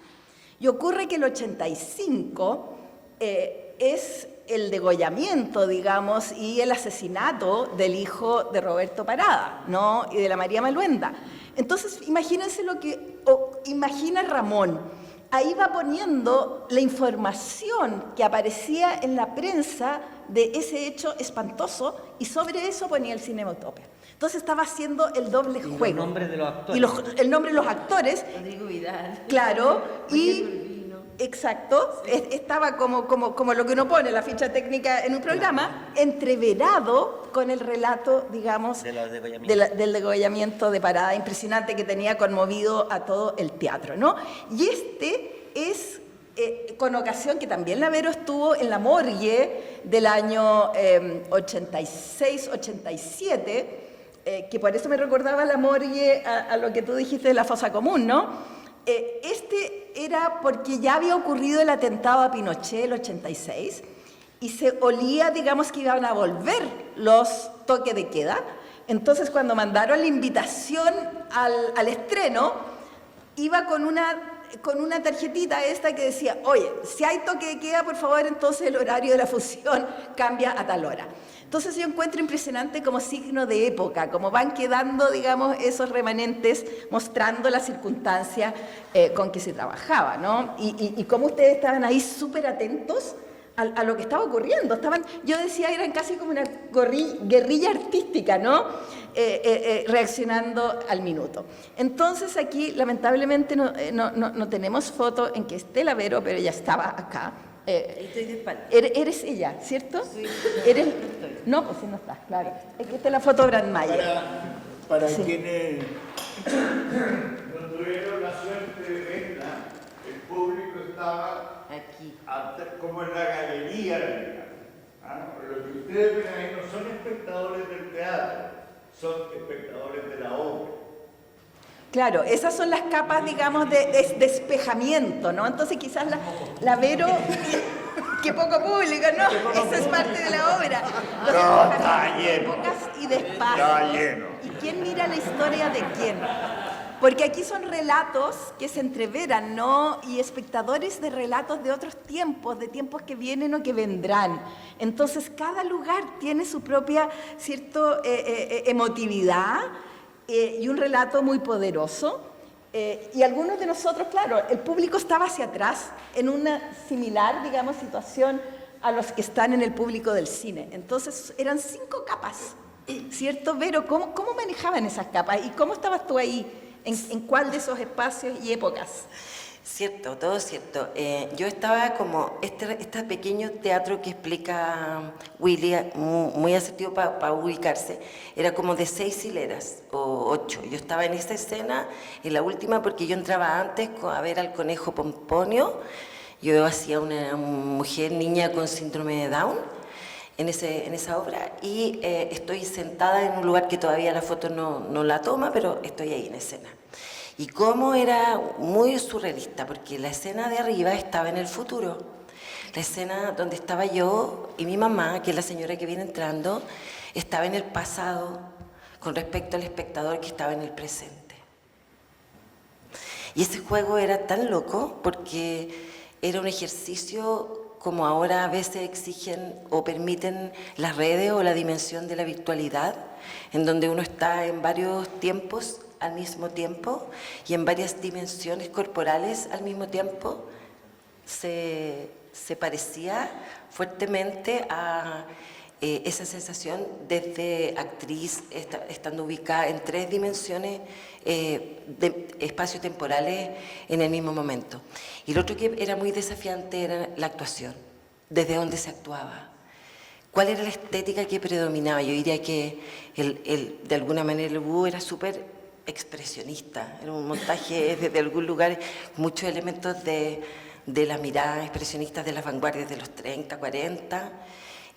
Y ocurre que el 85 es el degollamiento, digamos, y el asesinato del hijo de Roberto Parada, ¿no? Y de la María Maluenda. Entonces, imagínense imagina Ramón. Ahí va poniendo la información que aparecía en la prensa de ese hecho espantoso y sobre eso ponía el Cinematopia. Entonces estaba haciendo el doble juego. Y los nombres de los actores. Y el nombre de los actores. Rodrigo Vidal. Claro, y exacto, estaba como lo que uno pone, la ficha técnica en un programa, entreverado con el relato, digamos, del degollamiento de Parada, impresionante, que tenía conmovido a todo el teatro, ¿no? Y este es con ocasión que también la Vero estuvo en la morgue del año 86-87, que por eso me recordaba la morgue a lo que tú dijiste de la fosa común, ¿no? Este era porque ya había ocurrido el atentado a Pinochet el 86 y se olía, digamos, que iban a volver los toques de queda. Entonces, cuando mandaron la invitación al estreno, iba con una tarjetita esta que decía, oye, si hay toque de queda, por favor, entonces el horario de la función cambia a tal hora. Entonces yo encuentro impresionante como signo de época, como van quedando, digamos, esos remanentes mostrando la circunstancia con que se trabajaba, ¿no? Y cómo ustedes estaban ahí súper atentos a lo que estaba ocurriendo. Yo decía, eran casi como una guerrilla artística, ¿no? Reaccionando al minuto. Entonces aquí, lamentablemente, no tenemos foto en que esté la Vero, pero ella estaba acá. Estoy de espalda. Eres ella, ¿cierto? Sí. No, pues sí, no estás, claro. Es que esta es la foto Brandmeier. Para Sí. quienes no tuvieron la suerte de verla, el público estaba Aquí. como en la galería. Lo que ustedes ven ahí no son espectadores del teatro, son espectadores de la obra. Claro, esas son las capas, digamos, de despejamiento, ¿no? Entonces quizás la Vero, que poco público, ¿no? Esa es parte de la obra. Los No, está lleno. épocas y de espacio. Está lleno. ¿Y quién mira la historia de quién? Porque aquí son relatos que se entreveran, ¿no? Y espectadores de relatos de otros tiempos, de tiempos que vienen o que vendrán. Entonces, cada lugar tiene su propia, cierto, emotividad, y un relato muy poderoso. Y algunos de nosotros, claro, el público estaba hacia atrás en una similar, digamos, situación a los que están en el público del cine. Entonces eran 5 capas, ¿cierto, Vero? ¿Cómo manejaban esas capas? ¿Y cómo estabas tú ahí? ¿En cuál de esos espacios y épocas? Cierto, todo cierto. Yo estaba como este pequeño teatro que explica Willy, muy asertivo para ubicarse, era como de 6 hileras o 8. Yo estaba en esta escena, en la última, porque yo entraba antes a ver al conejo Pomponio. Yo hacía una mujer, niña con síndrome de Down en esa obra, y estoy sentada en un lugar que todavía la foto no la toma, pero estoy ahí en escena. Y cómo era muy surrealista, porque la escena de arriba estaba en el futuro. La escena donde estaba yo y mi mamá, que es la señora que viene entrando, estaba en el pasado con respecto al espectador que estaba en el presente. Y ese juego era tan loco porque era un ejercicio como ahora a veces exigen o permiten las redes o la dimensión de la virtualidad, en donde uno está en varios tiempos al mismo tiempo y en varias dimensiones corporales al mismo tiempo. Se parecía fuertemente a esa sensación desde actriz, estando ubicada en 3 dimensiones de espacios temporales en el mismo momento. Y lo otro que era muy desafiante era la actuación, desde dónde se actuaba. ¿Cuál era la estética que predominaba? Yo diría que de alguna manera el Búho era súper expresionista, era un montaje desde algún lugar, muchos elementos de la mirada expresionista de las vanguardias de los 30, 40,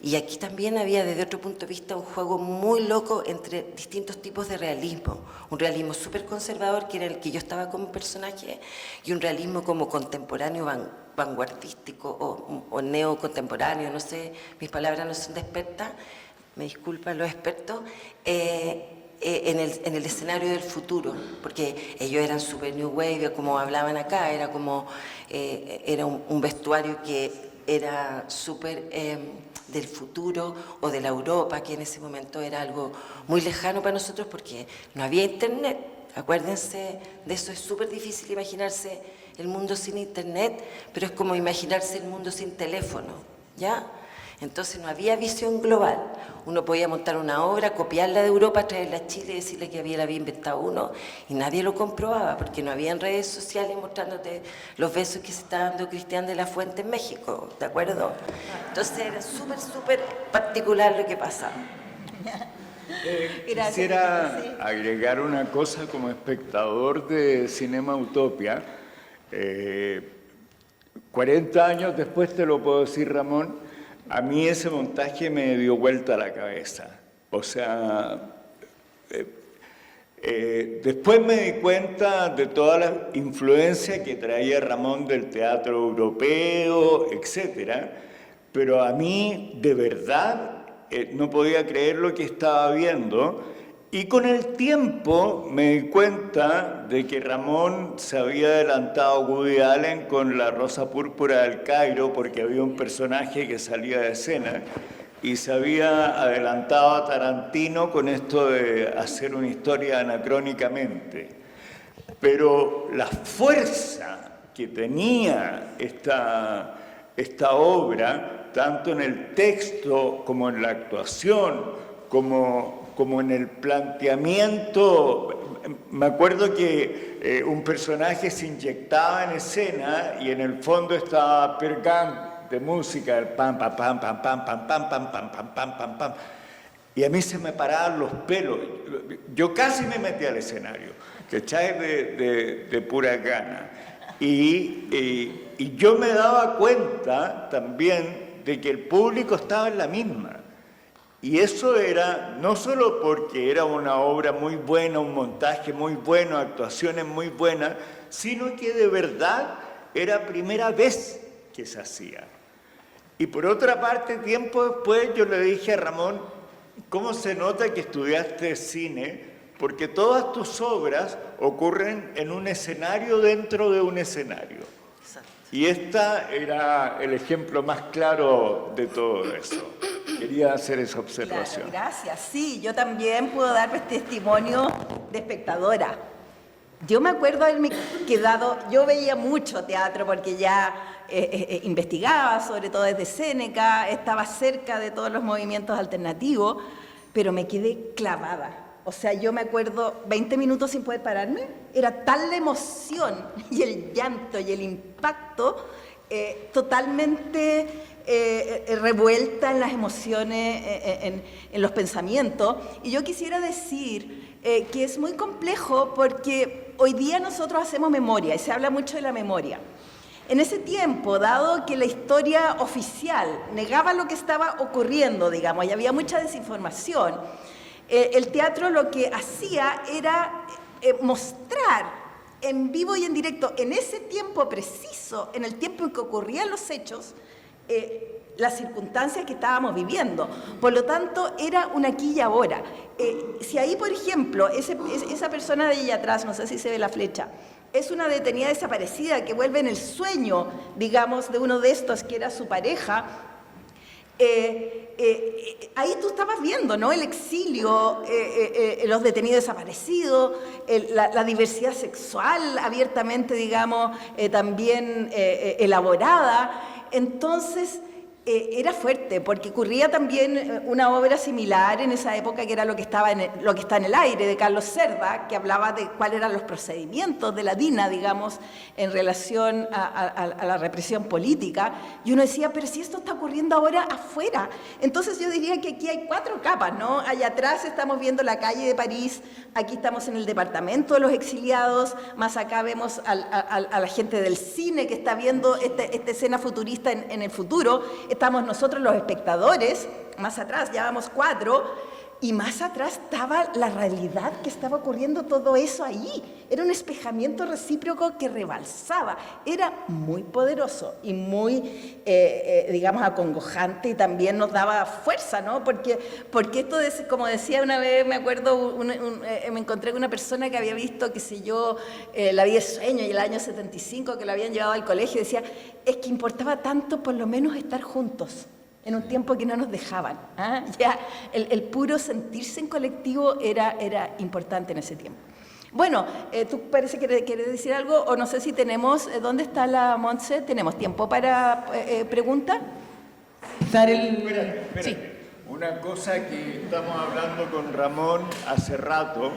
y aquí también había desde otro punto de vista un juego muy loco entre distintos tipos de realismo, un realismo súper conservador, que era el que yo estaba como personaje, y un realismo como contemporáneo, vanguardístico o neocontemporáneo, no sé, mis palabras no son de experta, me disculpan los expertos, en el escenario del futuro, porque ellos eran super new wave, como hablaban acá, era como era un vestuario que era súper del futuro o de la Europa, que en ese momento era algo muy lejano para nosotros porque no había internet. Acuérdense de eso, es súper difícil imaginarse el mundo sin internet, pero es como imaginarse el mundo sin teléfono, ¿ya? Entonces no había visión global. Uno podía montar una obra, copiarla de Europa, traerla a Chile y decirle que la había inventado uno, y nadie lo comprobaba, porque no había redes sociales mostrándote los besos que se está dando Cristian de la Fuente en México, ¿de acuerdo? Entonces era súper, súper particular lo que pasaba. Quisiera agregar una cosa como espectador de Cinema Utopia. 40 años después, te lo puedo decir, Ramón, a mí ese montaje me dio vuelta a la cabeza. O sea, después me di cuenta de toda la influencia que traía Ramón del teatro europeo, etc. Pero a mí, de verdad, no podía creer lo que estaba viendo. Y con el tiempo me di cuenta de que Ramón se había adelantado a Woody Allen con La Rosa Púrpura del Cairo, porque había un personaje que salía de escena, y se había adelantado a Tarantino con esto de hacer una historia anacrónicamente. Pero la fuerza que tenía esta obra, tanto en el texto como en la actuación, como en el planteamiento. Me acuerdo que un personaje se inyectaba en escena y en el fondo estaba Pergam de música, el pam, pam, pam, pam, pam, pam, pam, pam, pam, pam, pam, pam, pam. Y a mí se me paraban los pelos. Yo casi me metí al escenario, ¿cachai? De pura gana. Y yo me daba cuenta también de que el público estaba en la misma. Y eso era no solo porque era una obra muy buena, un montaje muy bueno, actuaciones muy buenas, sino que de verdad era primera vez que se hacía. Y por otra parte, tiempo después yo le dije a Ramón, ¿cómo se nota que estudiaste cine? Porque todas tus obras ocurren en un escenario dentro de un escenario. Exacto. Y esta era el ejemplo más claro de todo eso. Quería hacer esa observación. Claro, gracias. Sí, yo también puedo dar testimonio de espectadora. Yo me acuerdo haberme quedado, yo veía mucho teatro porque ya investigaba, sobre todo desde Séneca, estaba cerca de todos los movimientos alternativos, pero me quedé clavada. O sea, yo me acuerdo 20 minutos sin poder pararme. Era tal la emoción y el llanto y el impacto totalmente revuelta en las emociones, en los pensamientos. Y yo quisiera decir que es muy complejo porque hoy día nosotros hacemos memoria y se habla mucho de la memoria. En ese tiempo, dado que la historia oficial negaba lo que estaba ocurriendo, digamos, y había mucha desinformación, el teatro lo que hacía era mostrar en vivo y en directo, en ese tiempo preciso, en el tiempo en que ocurrían los hechos, las circunstancias que estábamos viviendo. Por lo tanto, era un aquí y ahora. Si ahí, por ejemplo, esa persona de allá atrás, no sé si se ve la flecha, es una detenida desaparecida que vuelve en el sueño, digamos, de uno de estos que era su pareja, ahí tú estabas viendo, ¿no? El exilio, los detenidos desaparecidos, la diversidad sexual abiertamente, digamos, también elaborada. Entonces, era fuerte, porque ocurría también una obra similar en esa época, que era lo que está en el aire, de Carlos Cerda, que hablaba de cuáles eran los procedimientos de la DINA, digamos, en relación a la represión política. Y uno decía, pero si esto está ocurriendo ahora afuera. Entonces yo diría que aquí hay 4 capas, ¿no? Allá atrás estamos viendo la calle de París, aquí estamos en el departamento de los exiliados, más acá vemos a la gente del cine que está viendo esta escena futurista en el futuro. Estamos nosotros los espectadores, más atrás, ya vamos 4, y más atrás estaba la realidad que estaba ocurriendo todo eso ahí. Era un espejamiento recíproco que rebalsaba. Era muy poderoso y muy, digamos, acongojante, y también nos daba fuerza, ¿no? Porque esto, como decía una vez, me acuerdo, me encontré con una persona que había visto, qué sé yo, La vida es sueño, y el año 75, que lo habían llevado al colegio, y decía, es que importaba tanto por lo menos estar juntos en un tiempo que no nos dejaban. ¿Ah? Ya el puro sentirse en colectivo era importante en ese tiempo. Bueno, tú parece que quieres decir algo, o no sé si tenemos, ¿dónde está la Montse? ¿Tenemos tiempo para preguntas? Espérate. Sí. Una cosa que estamos hablando con Ramón hace rato,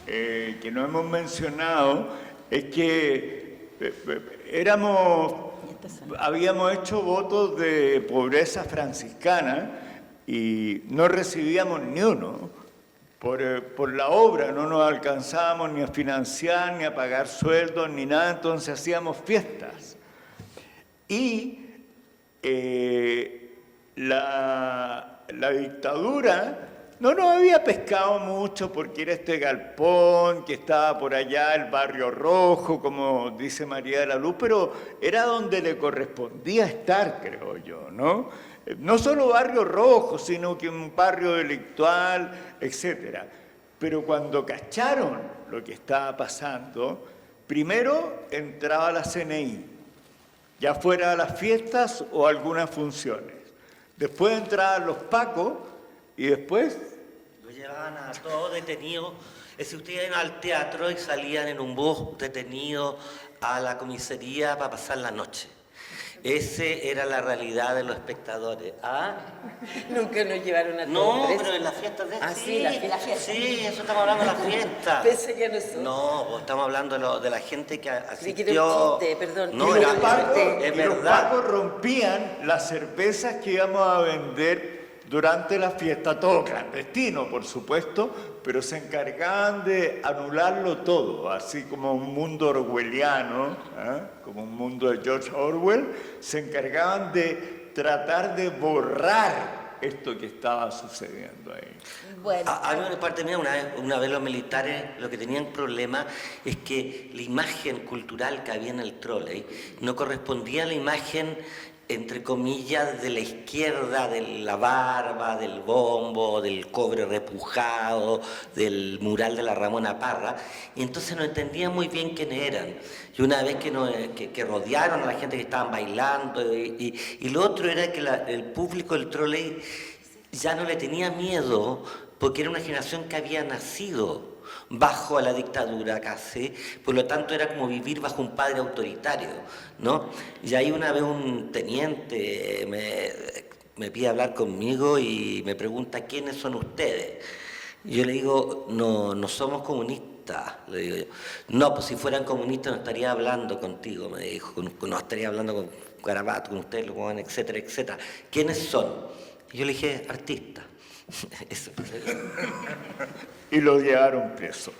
que no hemos mencionado, es que habíamos hecho votos de pobreza franciscana y no recibíamos ni uno. Por la obra no nos alcanzábamos ni a financiar, ni a pagar sueldos, ni nada, entonces hacíamos fiestas. Y la dictadura no nos había pescado mucho porque era este galpón que estaba por allá, el Barrio Rojo, como dice María de la Luz, pero era donde le correspondía estar, creo yo, ¿no? No solo Barrio Rojo, sino que un barrio delictual, etc. Pero cuando cacharon lo que estaba pasando, primero entraba la CNI, ya fuera a las fiestas o algunas funciones. Después entraban los pacos y después lo llevaban a todos detenidos. Es decir, ustedes iban al teatro y salían en un bus detenido a la comisaría para pasar la noche. Esa era la realidad de los espectadores. ¿Ah? Nunca nos llevaron a todos No, presos. pero en las fiestas de... Ah, sí, la fiesta. Sí, eso estamos hablando de las fiestas. Pensé que no son. No, pues estamos hablando de la gente que Sí, que asistió... era un chiste, perdón. No, y era los pacos, es y los verdad. pacos rompían las cervezas que íbamos a vender durante la fiesta, todo clandestino, por supuesto, pero se encargaban de anularlo todo, así como un mundo orwelliano, como un mundo de George Orwell, se encargaban de tratar de borrar esto que estaba sucediendo ahí. Bueno, A mí me parte mía, una vez los militares lo que tenían problema es que la imagen cultural que había en el trolley no correspondía a la imagen, entre comillas, de la izquierda, de la barba, del bombo, del cobre repujado, del mural de la Ramona Parra, y entonces no entendía muy bien quiénes eran. Y una vez que rodearon a la gente que estaban bailando, y lo otro era que el público del trolley ya no le tenía miedo, porque era una generación que había nacido bajo a la dictadura casi, por lo tanto era como vivir bajo un padre autoritario, ¿no? Y ahí una vez un teniente me pide hablar conmigo y me pregunta, ¿quiénes son ustedes? Y yo le digo, no somos comunistas, le digo yo. No, pues si fueran comunistas no estaría hablando contigo, me dijo, no estaría hablando con Carabato, con ustedes, etcétera, etcétera. ¿Quiénes son? Y yo le dije, artistas. Eso. Y lo llevaron preso.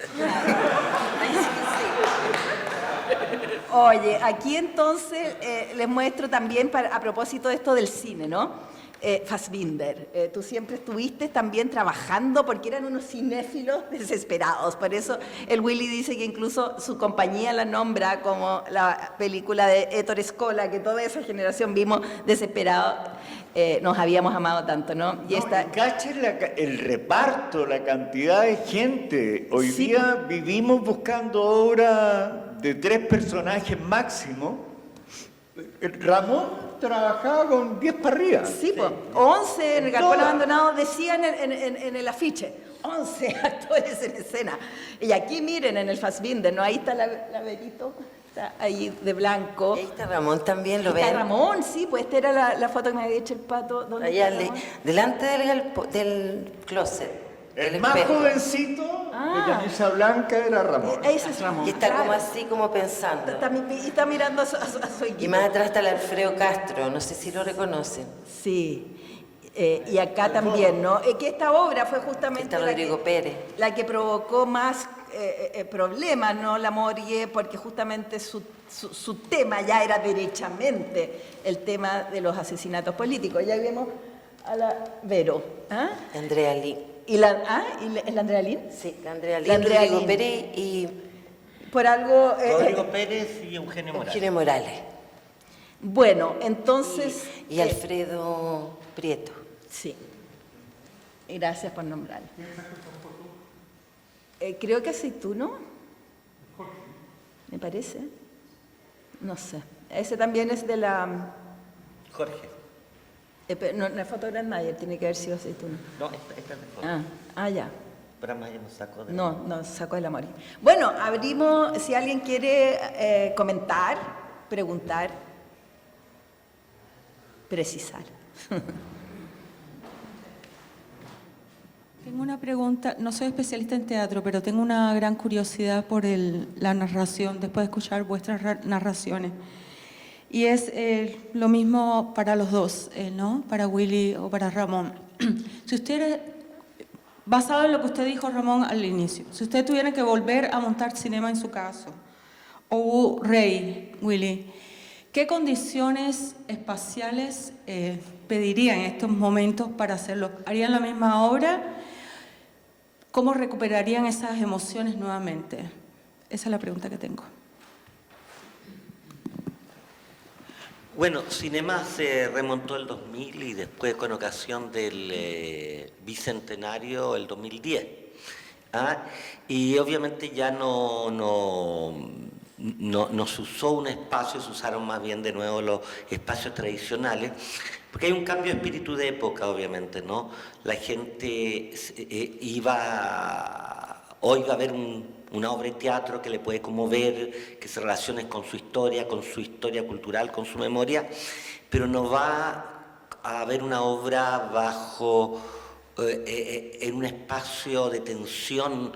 oye, aquí entonces les muestro también, a propósito de esto del cine, ¿no? Fassbinder, tú siempre estuviste también trabajando porque eran unos cinéfilos desesperados, por eso el Willy dice que incluso su compañía la nombra como la película de Ettore Scola, que toda esa generación vimos desesperados, nos habíamos amado tanto, ¿no? Y cachen el reparto, la cantidad de gente. Hoy Sí, día vivimos buscando obras de 3 personajes máximo. Ramón trabajaba con 10 para arriba. Sí, pues, 11 en el galpón abandonado decían en el afiche, 11 actores en escena. Y aquí miren en el Fassbinder, ¿no? Ahí está la Berito, está ahí de blanco. Ahí está Ramón también, ¿lo Está ven? Ramón, sí, pues esta era la foto que me había hecho el Pato. ¿Dónde Allá, está Ramón? delante del closet. El más espejo. jovencito, de camisa blanca, era Ramón. Ese es Ramón. Y está como claro. así, como pensando. Está mirando a su equipo. Y más atrás está el Alfredo Castro, no sé si lo reconocen. Sí, y acá también, ¿no? Que esta obra fue justamente Está Rodrigo Pérez. la que provocó más problemas, ¿no? La Morie, porque justamente su tema ya era derechamente el tema de los asesinatos políticos. Ya vimos a la Vero. ¿Ah? Andrea Lee. ¿Y la Andrea Lin? Sí, la Andrea Lin, La Andrea Rodrigo Lin. Pérez y Por algo... Rodrigo Pérez y Eugenio Morales. Eugenio Morales. bueno, entonces... Y Alfredo Prieto. sí. Gracias por nombrar. Creo que Aceituno. Me parece. No sé. Ese también es de la... Jorge. no es foto Brandmeier, tiene que haber sido Aceituno. No, esta es de Jorge. Ya. Brandmeier nos sacó de... No, sacó de la Mori. Bueno, abrimos, si alguien quiere comentar, preguntar, precisar. Tengo una pregunta, no soy especialista en teatro, pero tengo una gran curiosidad por la narración, después de escuchar vuestras narraciones. Y es lo mismo para los dos, ¿no? Para Willy o para Ramón. Si usted, basado en lo que usted dijo, Ramón, al inicio, si usted tuviera que volver a montar cinema en su caso, o Rey, Willy, ¿qué condiciones espaciales pediría en estos momentos para hacerlo? ¿Harían la misma obra? ¿Cómo recuperarían esas emociones nuevamente? Esa es la pregunta que tengo. Bueno, Cinema se remontó el 2000 y después con ocasión del bicentenario el 2010. Y obviamente ya no se usó un espacio, se usaron más bien de nuevo los espacios tradicionales, porque hay un cambio de espíritu de época, obviamente, ¿no? La gente hoy va a ver una obra de teatro que le puede conmover, que se relacione con su historia cultural, con su memoria, pero no va a haber una obra bajo, en un espacio de tensión,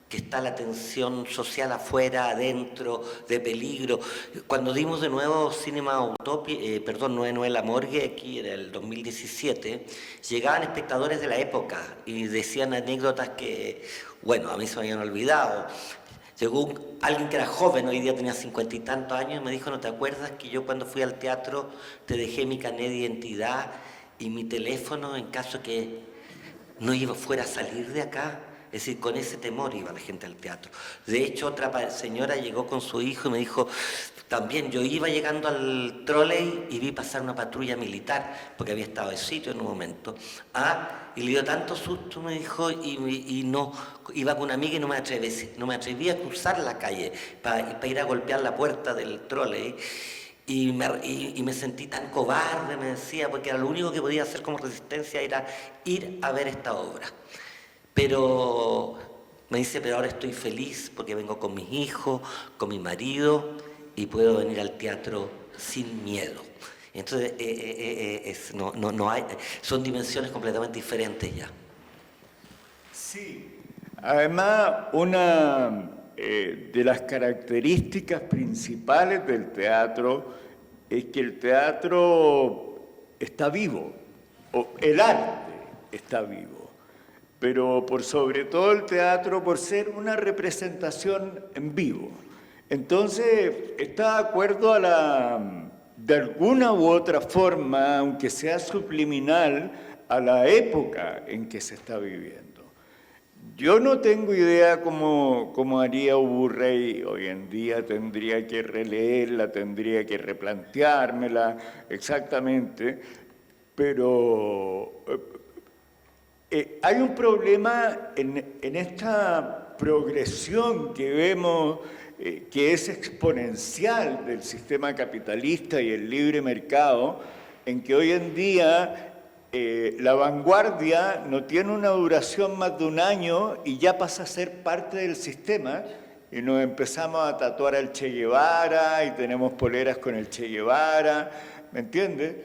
que está la tensión social afuera, adentro, de peligro. Cuando dimos de nuevo Cinema Utopia, Nueve La Morgue, aquí era el 2017, llegaban espectadores de la época y decían anécdotas que, bueno, a mí se me habían olvidado. Llegó alguien que era joven, hoy día tenía 50 y tantos años, y me dijo, ¿no te acuerdas que yo cuando fui al teatro te dejé mi carnet de identidad y mi teléfono en caso que no fuera a salir de acá? Es decir, con ese temor iba la gente al teatro. De hecho, otra señora llegó con su hijo y me dijo, también yo iba llegando al trolley y vi pasar una patrulla militar, porque había estado de sitio en un momento. Y le dio tanto susto, me dijo, y no, iba con una amiga y no me atrevía a cruzar la calle para ir a golpear la puerta del trolley. Y me sentí tan cobarde, me decía, porque era lo único que podía hacer como resistencia era ir a ver esta obra. Pero me dice, pero ahora estoy feliz porque vengo con mis hijos, con mi marido y puedo venir al teatro sin miedo. Entonces, son dimensiones completamente diferentes ya. Sí, además una de las características principales del teatro es que el teatro está vivo, o el arte está vivo. Pero por sobre todo el teatro, por ser una representación en vivo. Entonces, está de acuerdo de alguna u otra forma, aunque sea subliminal, a la época en que se está viviendo. Yo no tengo idea cómo haría Uburrey hoy en día, tendría que releerla, tendría que replanteármela exactamente, pero... hay un problema en esta progresión que vemos, que es exponencial del sistema capitalista y el libre mercado, en que hoy en día la vanguardia no tiene una duración más de un año y ya pasa a ser parte del sistema y nos empezamos a tatuar al Che Guevara y tenemos poleras con el Che Guevara, ¿me entiendes?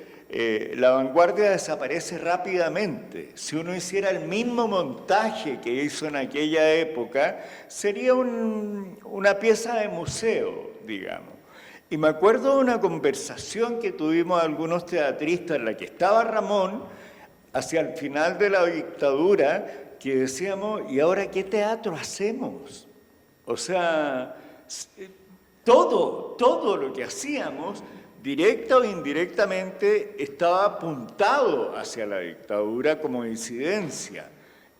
La vanguardia desaparece rápidamente. Si uno hiciera el mismo montaje que hizo en aquella época, sería una pieza de museo, digamos. Y me acuerdo de una conversación que tuvimos algunos teatristas en la que estaba Ramón, hacia el final de la dictadura, que decíamos, ¿y ahora qué teatro hacemos? O sea, todo lo que hacíamos, directa o indirectamente, estaba apuntado hacia la dictadura como disidencia.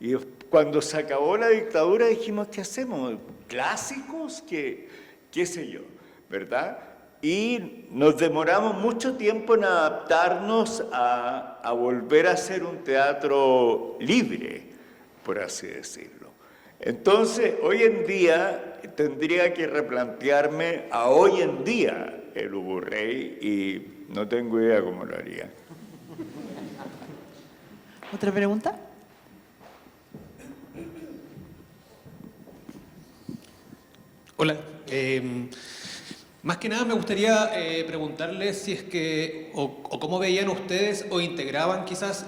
Y cuando se acabó la dictadura dijimos, ¿qué hacemos? ¿Clásicos? ¿Qué sé yo? ¿Verdad? Y nos demoramos mucho tiempo en adaptarnos a volver a ser un teatro libre, por así decirlo. Entonces, hoy en día tendría que replantearme a hoy en día el Ubu Rey y no tengo idea cómo lo haría. ¿Otra pregunta? Hola. Más que nada me gustaría preguntarles si es que, o cómo veían ustedes o integraban quizás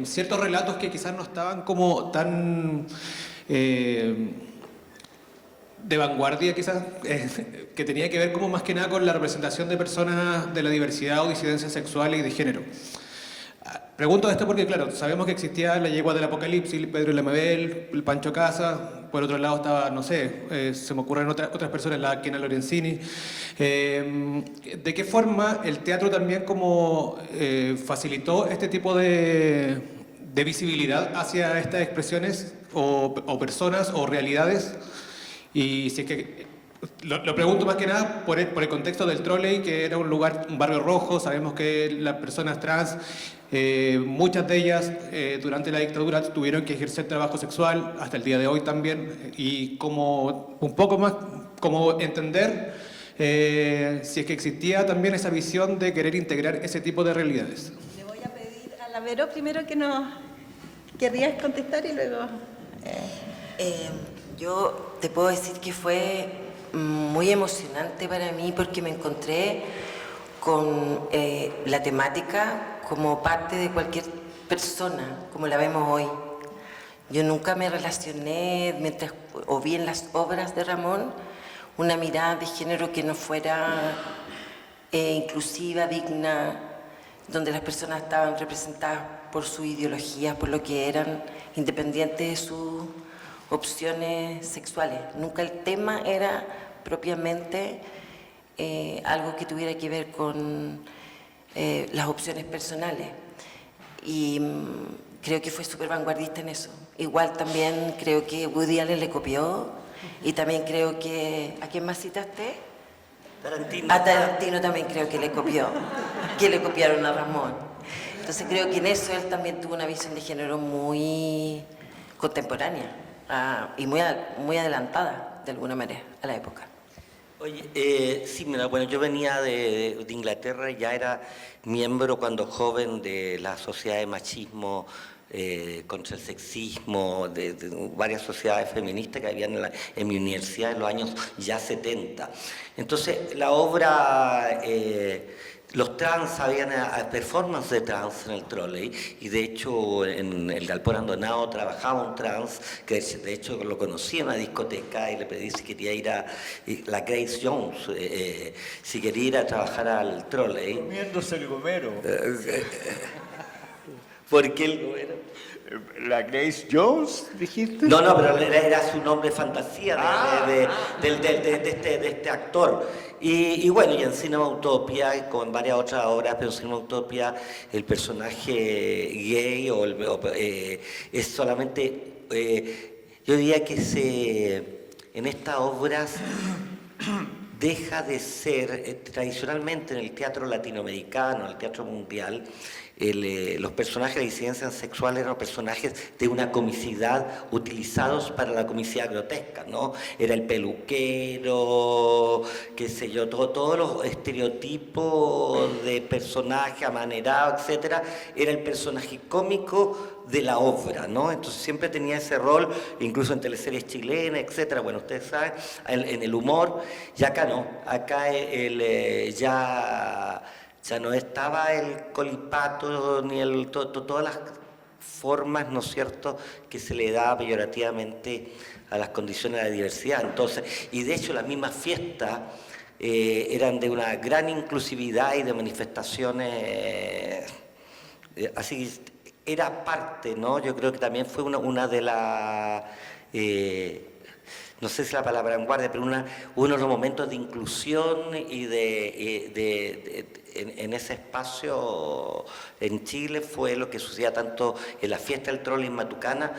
ciertos relatos que quizás no estaban como tan de vanguardia quizás, que tenía que ver como más que nada con la representación de personas de la diversidad o disidencias sexuales y de género. Pregunto esto porque, claro, sabemos que existía la yegua del apocalipsis, Pedro y Lamabel, el Pancho Casa, por otro lado estaba, no sé, se me ocurren otras personas, la Kena Lorenzini. ¿De qué forma el teatro también como facilitó este tipo de visibilidad hacia estas expresiones o personas o realidades? Y si es que lo pregunto más que nada por el contexto del Trolley, que era un barrio rojo. Sabemos que las personas trans, muchas de ellas durante la dictadura tuvieron que ejercer trabajo sexual, hasta el día de hoy también, y como un poco más, como entender si es que existía también esa visión de querer integrar ese tipo de realidades. Le voy a pedir a la Vero primero que nos querrías contestar y luego... Yo te puedo decir que fue muy emocionante para mí porque me encontré con la temática como parte de cualquier persona, como la vemos hoy. Yo nunca me relacioné, o vi en las obras de Ramón, una mirada de género que no fuera inclusiva, digna, donde las personas estaban representadas por su ideología, por lo que eran, independientes de sus opciones sexuales. Nunca el tema era propiamente algo que tuviera que ver con las opciones personales. Y creo que fue súper vanguardista en eso. Igual también creo que Woody Allen le copió, y también creo que... ¿A quién más citaste? Tarantino. A Tarantino también creo que le copió, que le copiaron a Ramón. Entonces creo que en eso él también tuvo una visión de género muy contemporánea. Y muy adelantada, de alguna manera, a la época. Oye, sí, mira, bueno, yo venía de Inglaterra, ya era miembro cuando joven de la sociedad de machismo contra el sexismo, de varias sociedades feministas que habían en mi universidad en los años ya 70. Entonces, la obra... los trans, habían performance de trans en el Trolley, y de hecho en el Galpón Abandonado trabajaba un trans, que de hecho lo conocí en una discoteca y le pedí si quería ir a la Grace Jones, si quería ir a trabajar al Trolley. Comiéndose el gomero. ¿Por qué el gomero? ¿La Grace Jones, dijiste? No, pero era su nombre fantasía de este actor. Y bueno, y en Cinema Utopia, como en varias otras obras, pero en Cinema Utopia el personaje gay es solamente... yo diría que en estas obras deja de ser, tradicionalmente en el teatro latinoamericano, el teatro mundial, los personajes de disidencia sexual eran personajes de una comicidad utilizados para la comicidad grotesca, ¿no? Era el peluquero, qué sé yo, todos los estereotipos de personaje amanerado, etcétera, era el personaje cómico de la obra, ¿no? Entonces siempre tenía ese rol, incluso en teleseries chilenas, etcétera. Bueno, ustedes saben, en el humor, y acá no, acá ya no estaba el colipato ni todas las formas, ¿no es cierto?, que se le da peyorativamente a las condiciones de la diversidad. Entonces, y de hecho las mismas fiestas eran de una gran inclusividad y de manifestaciones, así era parte, ¿no? Yo creo que también fue una de las... no sé si la palabra vanguardia, pero uno de los momentos de inclusión y en ese espacio en Chile fue lo que sucedía tanto en la fiesta del Trolley en Matucana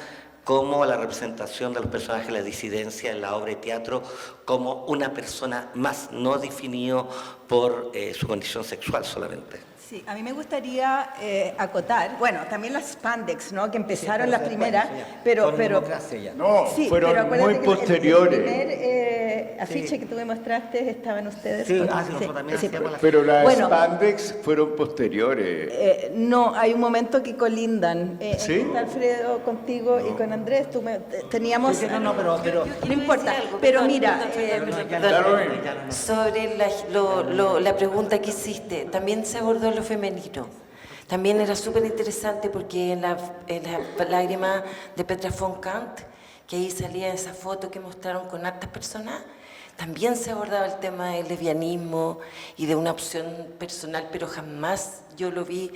como la representación de los personajes de la disidencia en la obra de teatro como una persona más, no definido por su condición sexual solamente. Sí, a mí me gustaría acotar, bueno, también las spandex, ¿no? Que empezaron las primeras, pero No, sí, fueron pero acuérdate muy que posteriores. El primer afiche que tú me mostraste estaban ustedes. Sí, con- nosotros también hacíamos las... Pero las Bueno. spandex fueron posteriores. No, hay un momento que colindan. ¿Sí? Está Alfredo contigo y con Andrés. Teníamos. Sí, no, pero no importa. Pero mira, Sobre la pregunta que hiciste, también se abordó lo femenino. También era súper interesante porque en la lágrima de Petra von Kant, que ahí salía esa foto que mostraron con hartas personas, también se abordaba el tema del lesbianismo y de una opción personal, pero jamás yo lo vi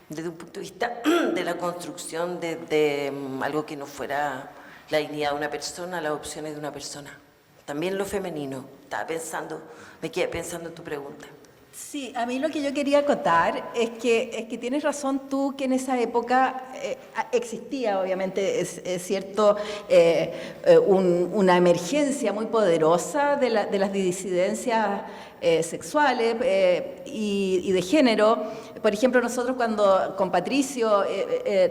desde un punto de vista de la construcción de algo que no fuera la dignidad de una persona, las opciones de una persona. También lo femenino. Me quedé pensando en tu pregunta. sí, a mí lo que yo quería acotar es que tienes razón tú que en esa época existía, obviamente, es cierto, una emergencia muy poderosa de las disidencias sexuales y de género. Por ejemplo, nosotros cuando con Patricio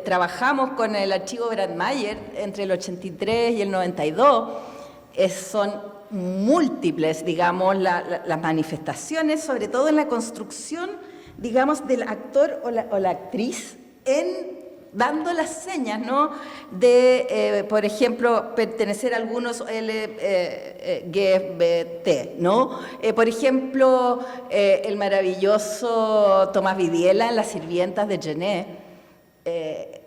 trabajamos con el archivo Brandmeier entre el 83 y el 92, son múltiples, digamos, las manifestaciones, sobre todo en la construcción, digamos, del actor o la actriz dando las señas, ¿no? De, por ejemplo, pertenecer a algunos LGBT, ¿no? Por ejemplo, el maravilloso Tomás Vidiela en Las sirvientas de Genet,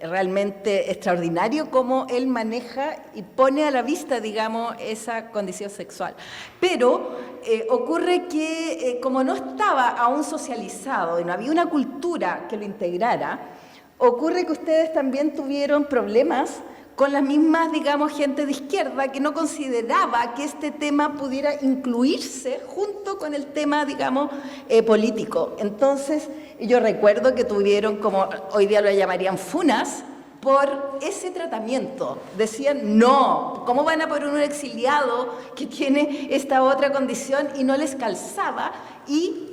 realmente extraordinario cómo él maneja y pone a la vista, digamos, esa condición sexual. Pero ocurre que como no estaba aún socializado y no había una cultura que lo integrara, ocurre que ustedes también tuvieron problemas con las mismas, digamos, gente de izquierda que no consideraba que este tema pudiera incluirse junto con el tema, digamos, político. Entonces, yo recuerdo que tuvieron, como hoy día lo llamarían, funas por ese tratamiento. Decían, no, ¿cómo van a poner un exiliado que tiene esta otra condición? Y no les calzaba y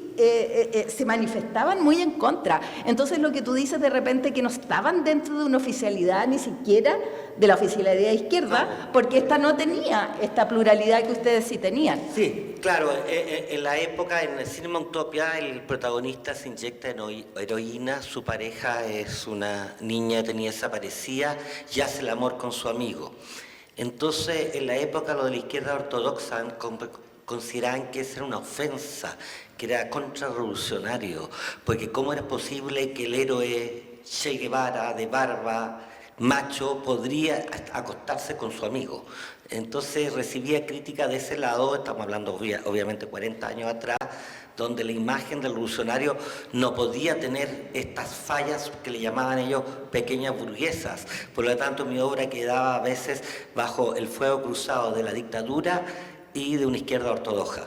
se manifestaban muy en contra. Entonces lo que tú dices de repente que no estaban dentro de una oficialidad ni siquiera de la oficialidad izquierda, porque esta no tenía esta pluralidad que ustedes sí tenían. Sí, claro, en la época, en el Cinema Utopia, el protagonista se inyecta heroína, su pareja es una niña que tenía desaparecida y hace el amor con su amigo. Entonces, en la época, lo de la izquierda ortodoxa consideraban que esa era una ofensa, que era contrarrevolucionario, porque cómo era posible que el héroe Che Guevara, de barba, macho, podría acostarse con su amigo. Entonces recibía crítica de ese lado, estamos hablando obviamente 40 años atrás, donde la imagen del revolucionario no podía tener estas fallas que le llamaban ellos pequeñas burguesas. Por lo tanto, mi obra quedaba a veces bajo el fuego cruzado de la dictadura y de una izquierda ortodoxa.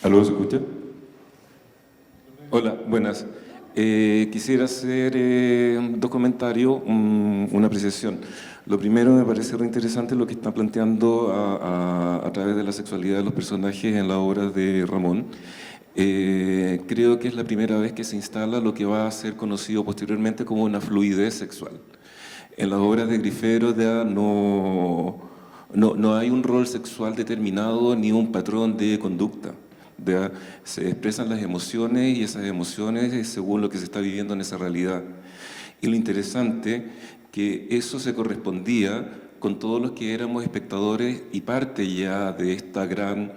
¿Aló, se escucha? Hola, buenas. Quisiera hacer dos comentarios, una apreciación. Lo primero, me parece re interesante lo que está planteando a través de la sexualidad de los personajes en la obra de Ramón. Creo que es la primera vez que se instala lo que va a ser conocido posteriormente como una fluidez sexual. En las obras de Grifero ya no hay un rol sexual determinado ni un patrón de conducta. Se expresan las emociones y esas emociones es según lo que se está viviendo en esa realidad. Y lo interesante que eso se correspondía con todos los que éramos espectadores y parte ya de esta gran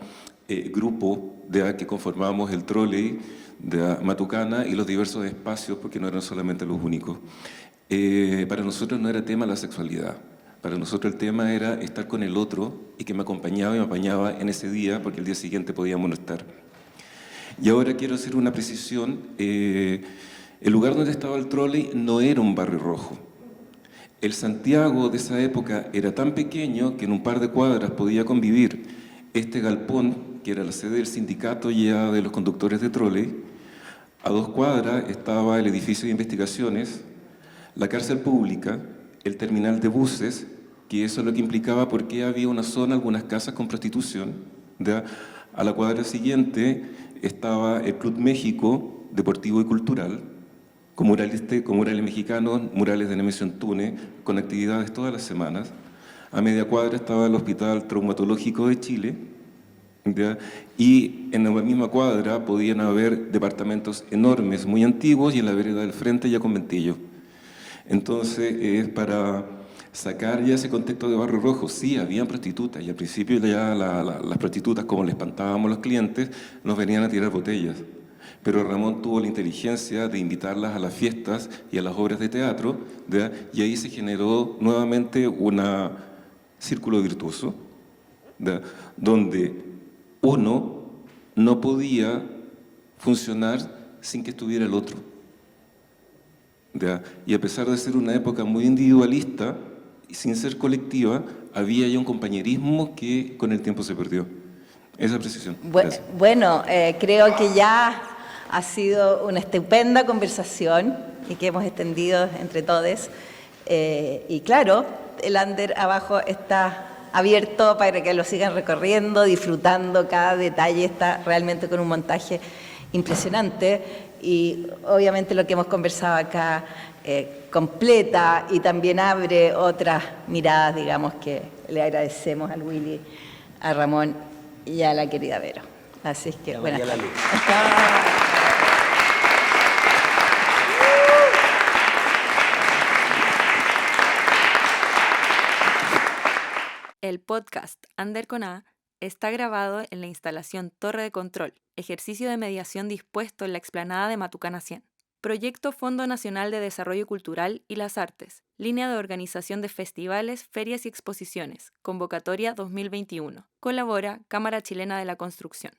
grupo que conformamos el trolley de Matucana y los diversos espacios, porque no eran solamente los únicos. Para nosotros no era tema la sexualidad. Para nosotros el tema era estar con el otro y que me acompañaba y me apañaba en ese día, porque el día siguiente podíamos no estar. Y ahora quiero hacer una precisión. El lugar donde estaba el trolley no era un barrio rojo. El Santiago de esa época era tan pequeño que en un par de cuadras podía convivir este galpón, que era la sede del sindicato ya de los conductores de trolley, A 2 cuadras estaba el edificio de investigaciones, la cárcel pública, el terminal de buses, que eso es lo que implicaba porque había una zona, algunas casas con prostitución. ¿Ya? A la cuadra siguiente estaba el Club México, deportivo y cultural, con murales mexicanos, murales de Nemesio Antunes, con actividades todas las semanas. A media cuadra estaba el Hospital Traumatológico de Chile, ¿ya? Y en la misma cuadra podían haber departamentos enormes, muy antiguos, y en la vereda del frente ya conventillo. Entonces, para sacar ya ese contexto de Barrio Rojo, sí, habían prostitutas, y al principio ya las prostitutas, como le espantábamos a los clientes, nos venían a tirar botellas. Pero Ramón tuvo la inteligencia de invitarlas a las fiestas y a las obras de teatro, ¿ya? Y ahí se generó nuevamente un círculo virtuoso, ¿ya? Donde uno no podía funcionar sin que estuviera el otro. ¿Ya? Y a pesar de ser una época muy individualista y sin ser colectiva, había ya un compañerismo que con el tiempo se perdió. Esa precisión. Bueno, creo que ya ha sido una estupenda conversación y que hemos extendido entre todos. Y claro, el under abajo está abierto para que lo sigan recorriendo, disfrutando cada detalle. Está realmente con un montaje impresionante y obviamente lo que hemos conversado acá completa y también abre otras miradas, digamos, que le agradecemos al Willy, a Ramón y a la querida Vero. Así es que, buenas tardes. El podcast Under con A está grabado en la instalación Torre de Control, ejercicio de mediación dispuesto en la explanada de Matucana 100. Proyecto Fondo Nacional de Desarrollo Cultural y las Artes, línea de organización de festivales, ferias y exposiciones, convocatoria 2021. Colabora Cámara Chilena de la Construcción.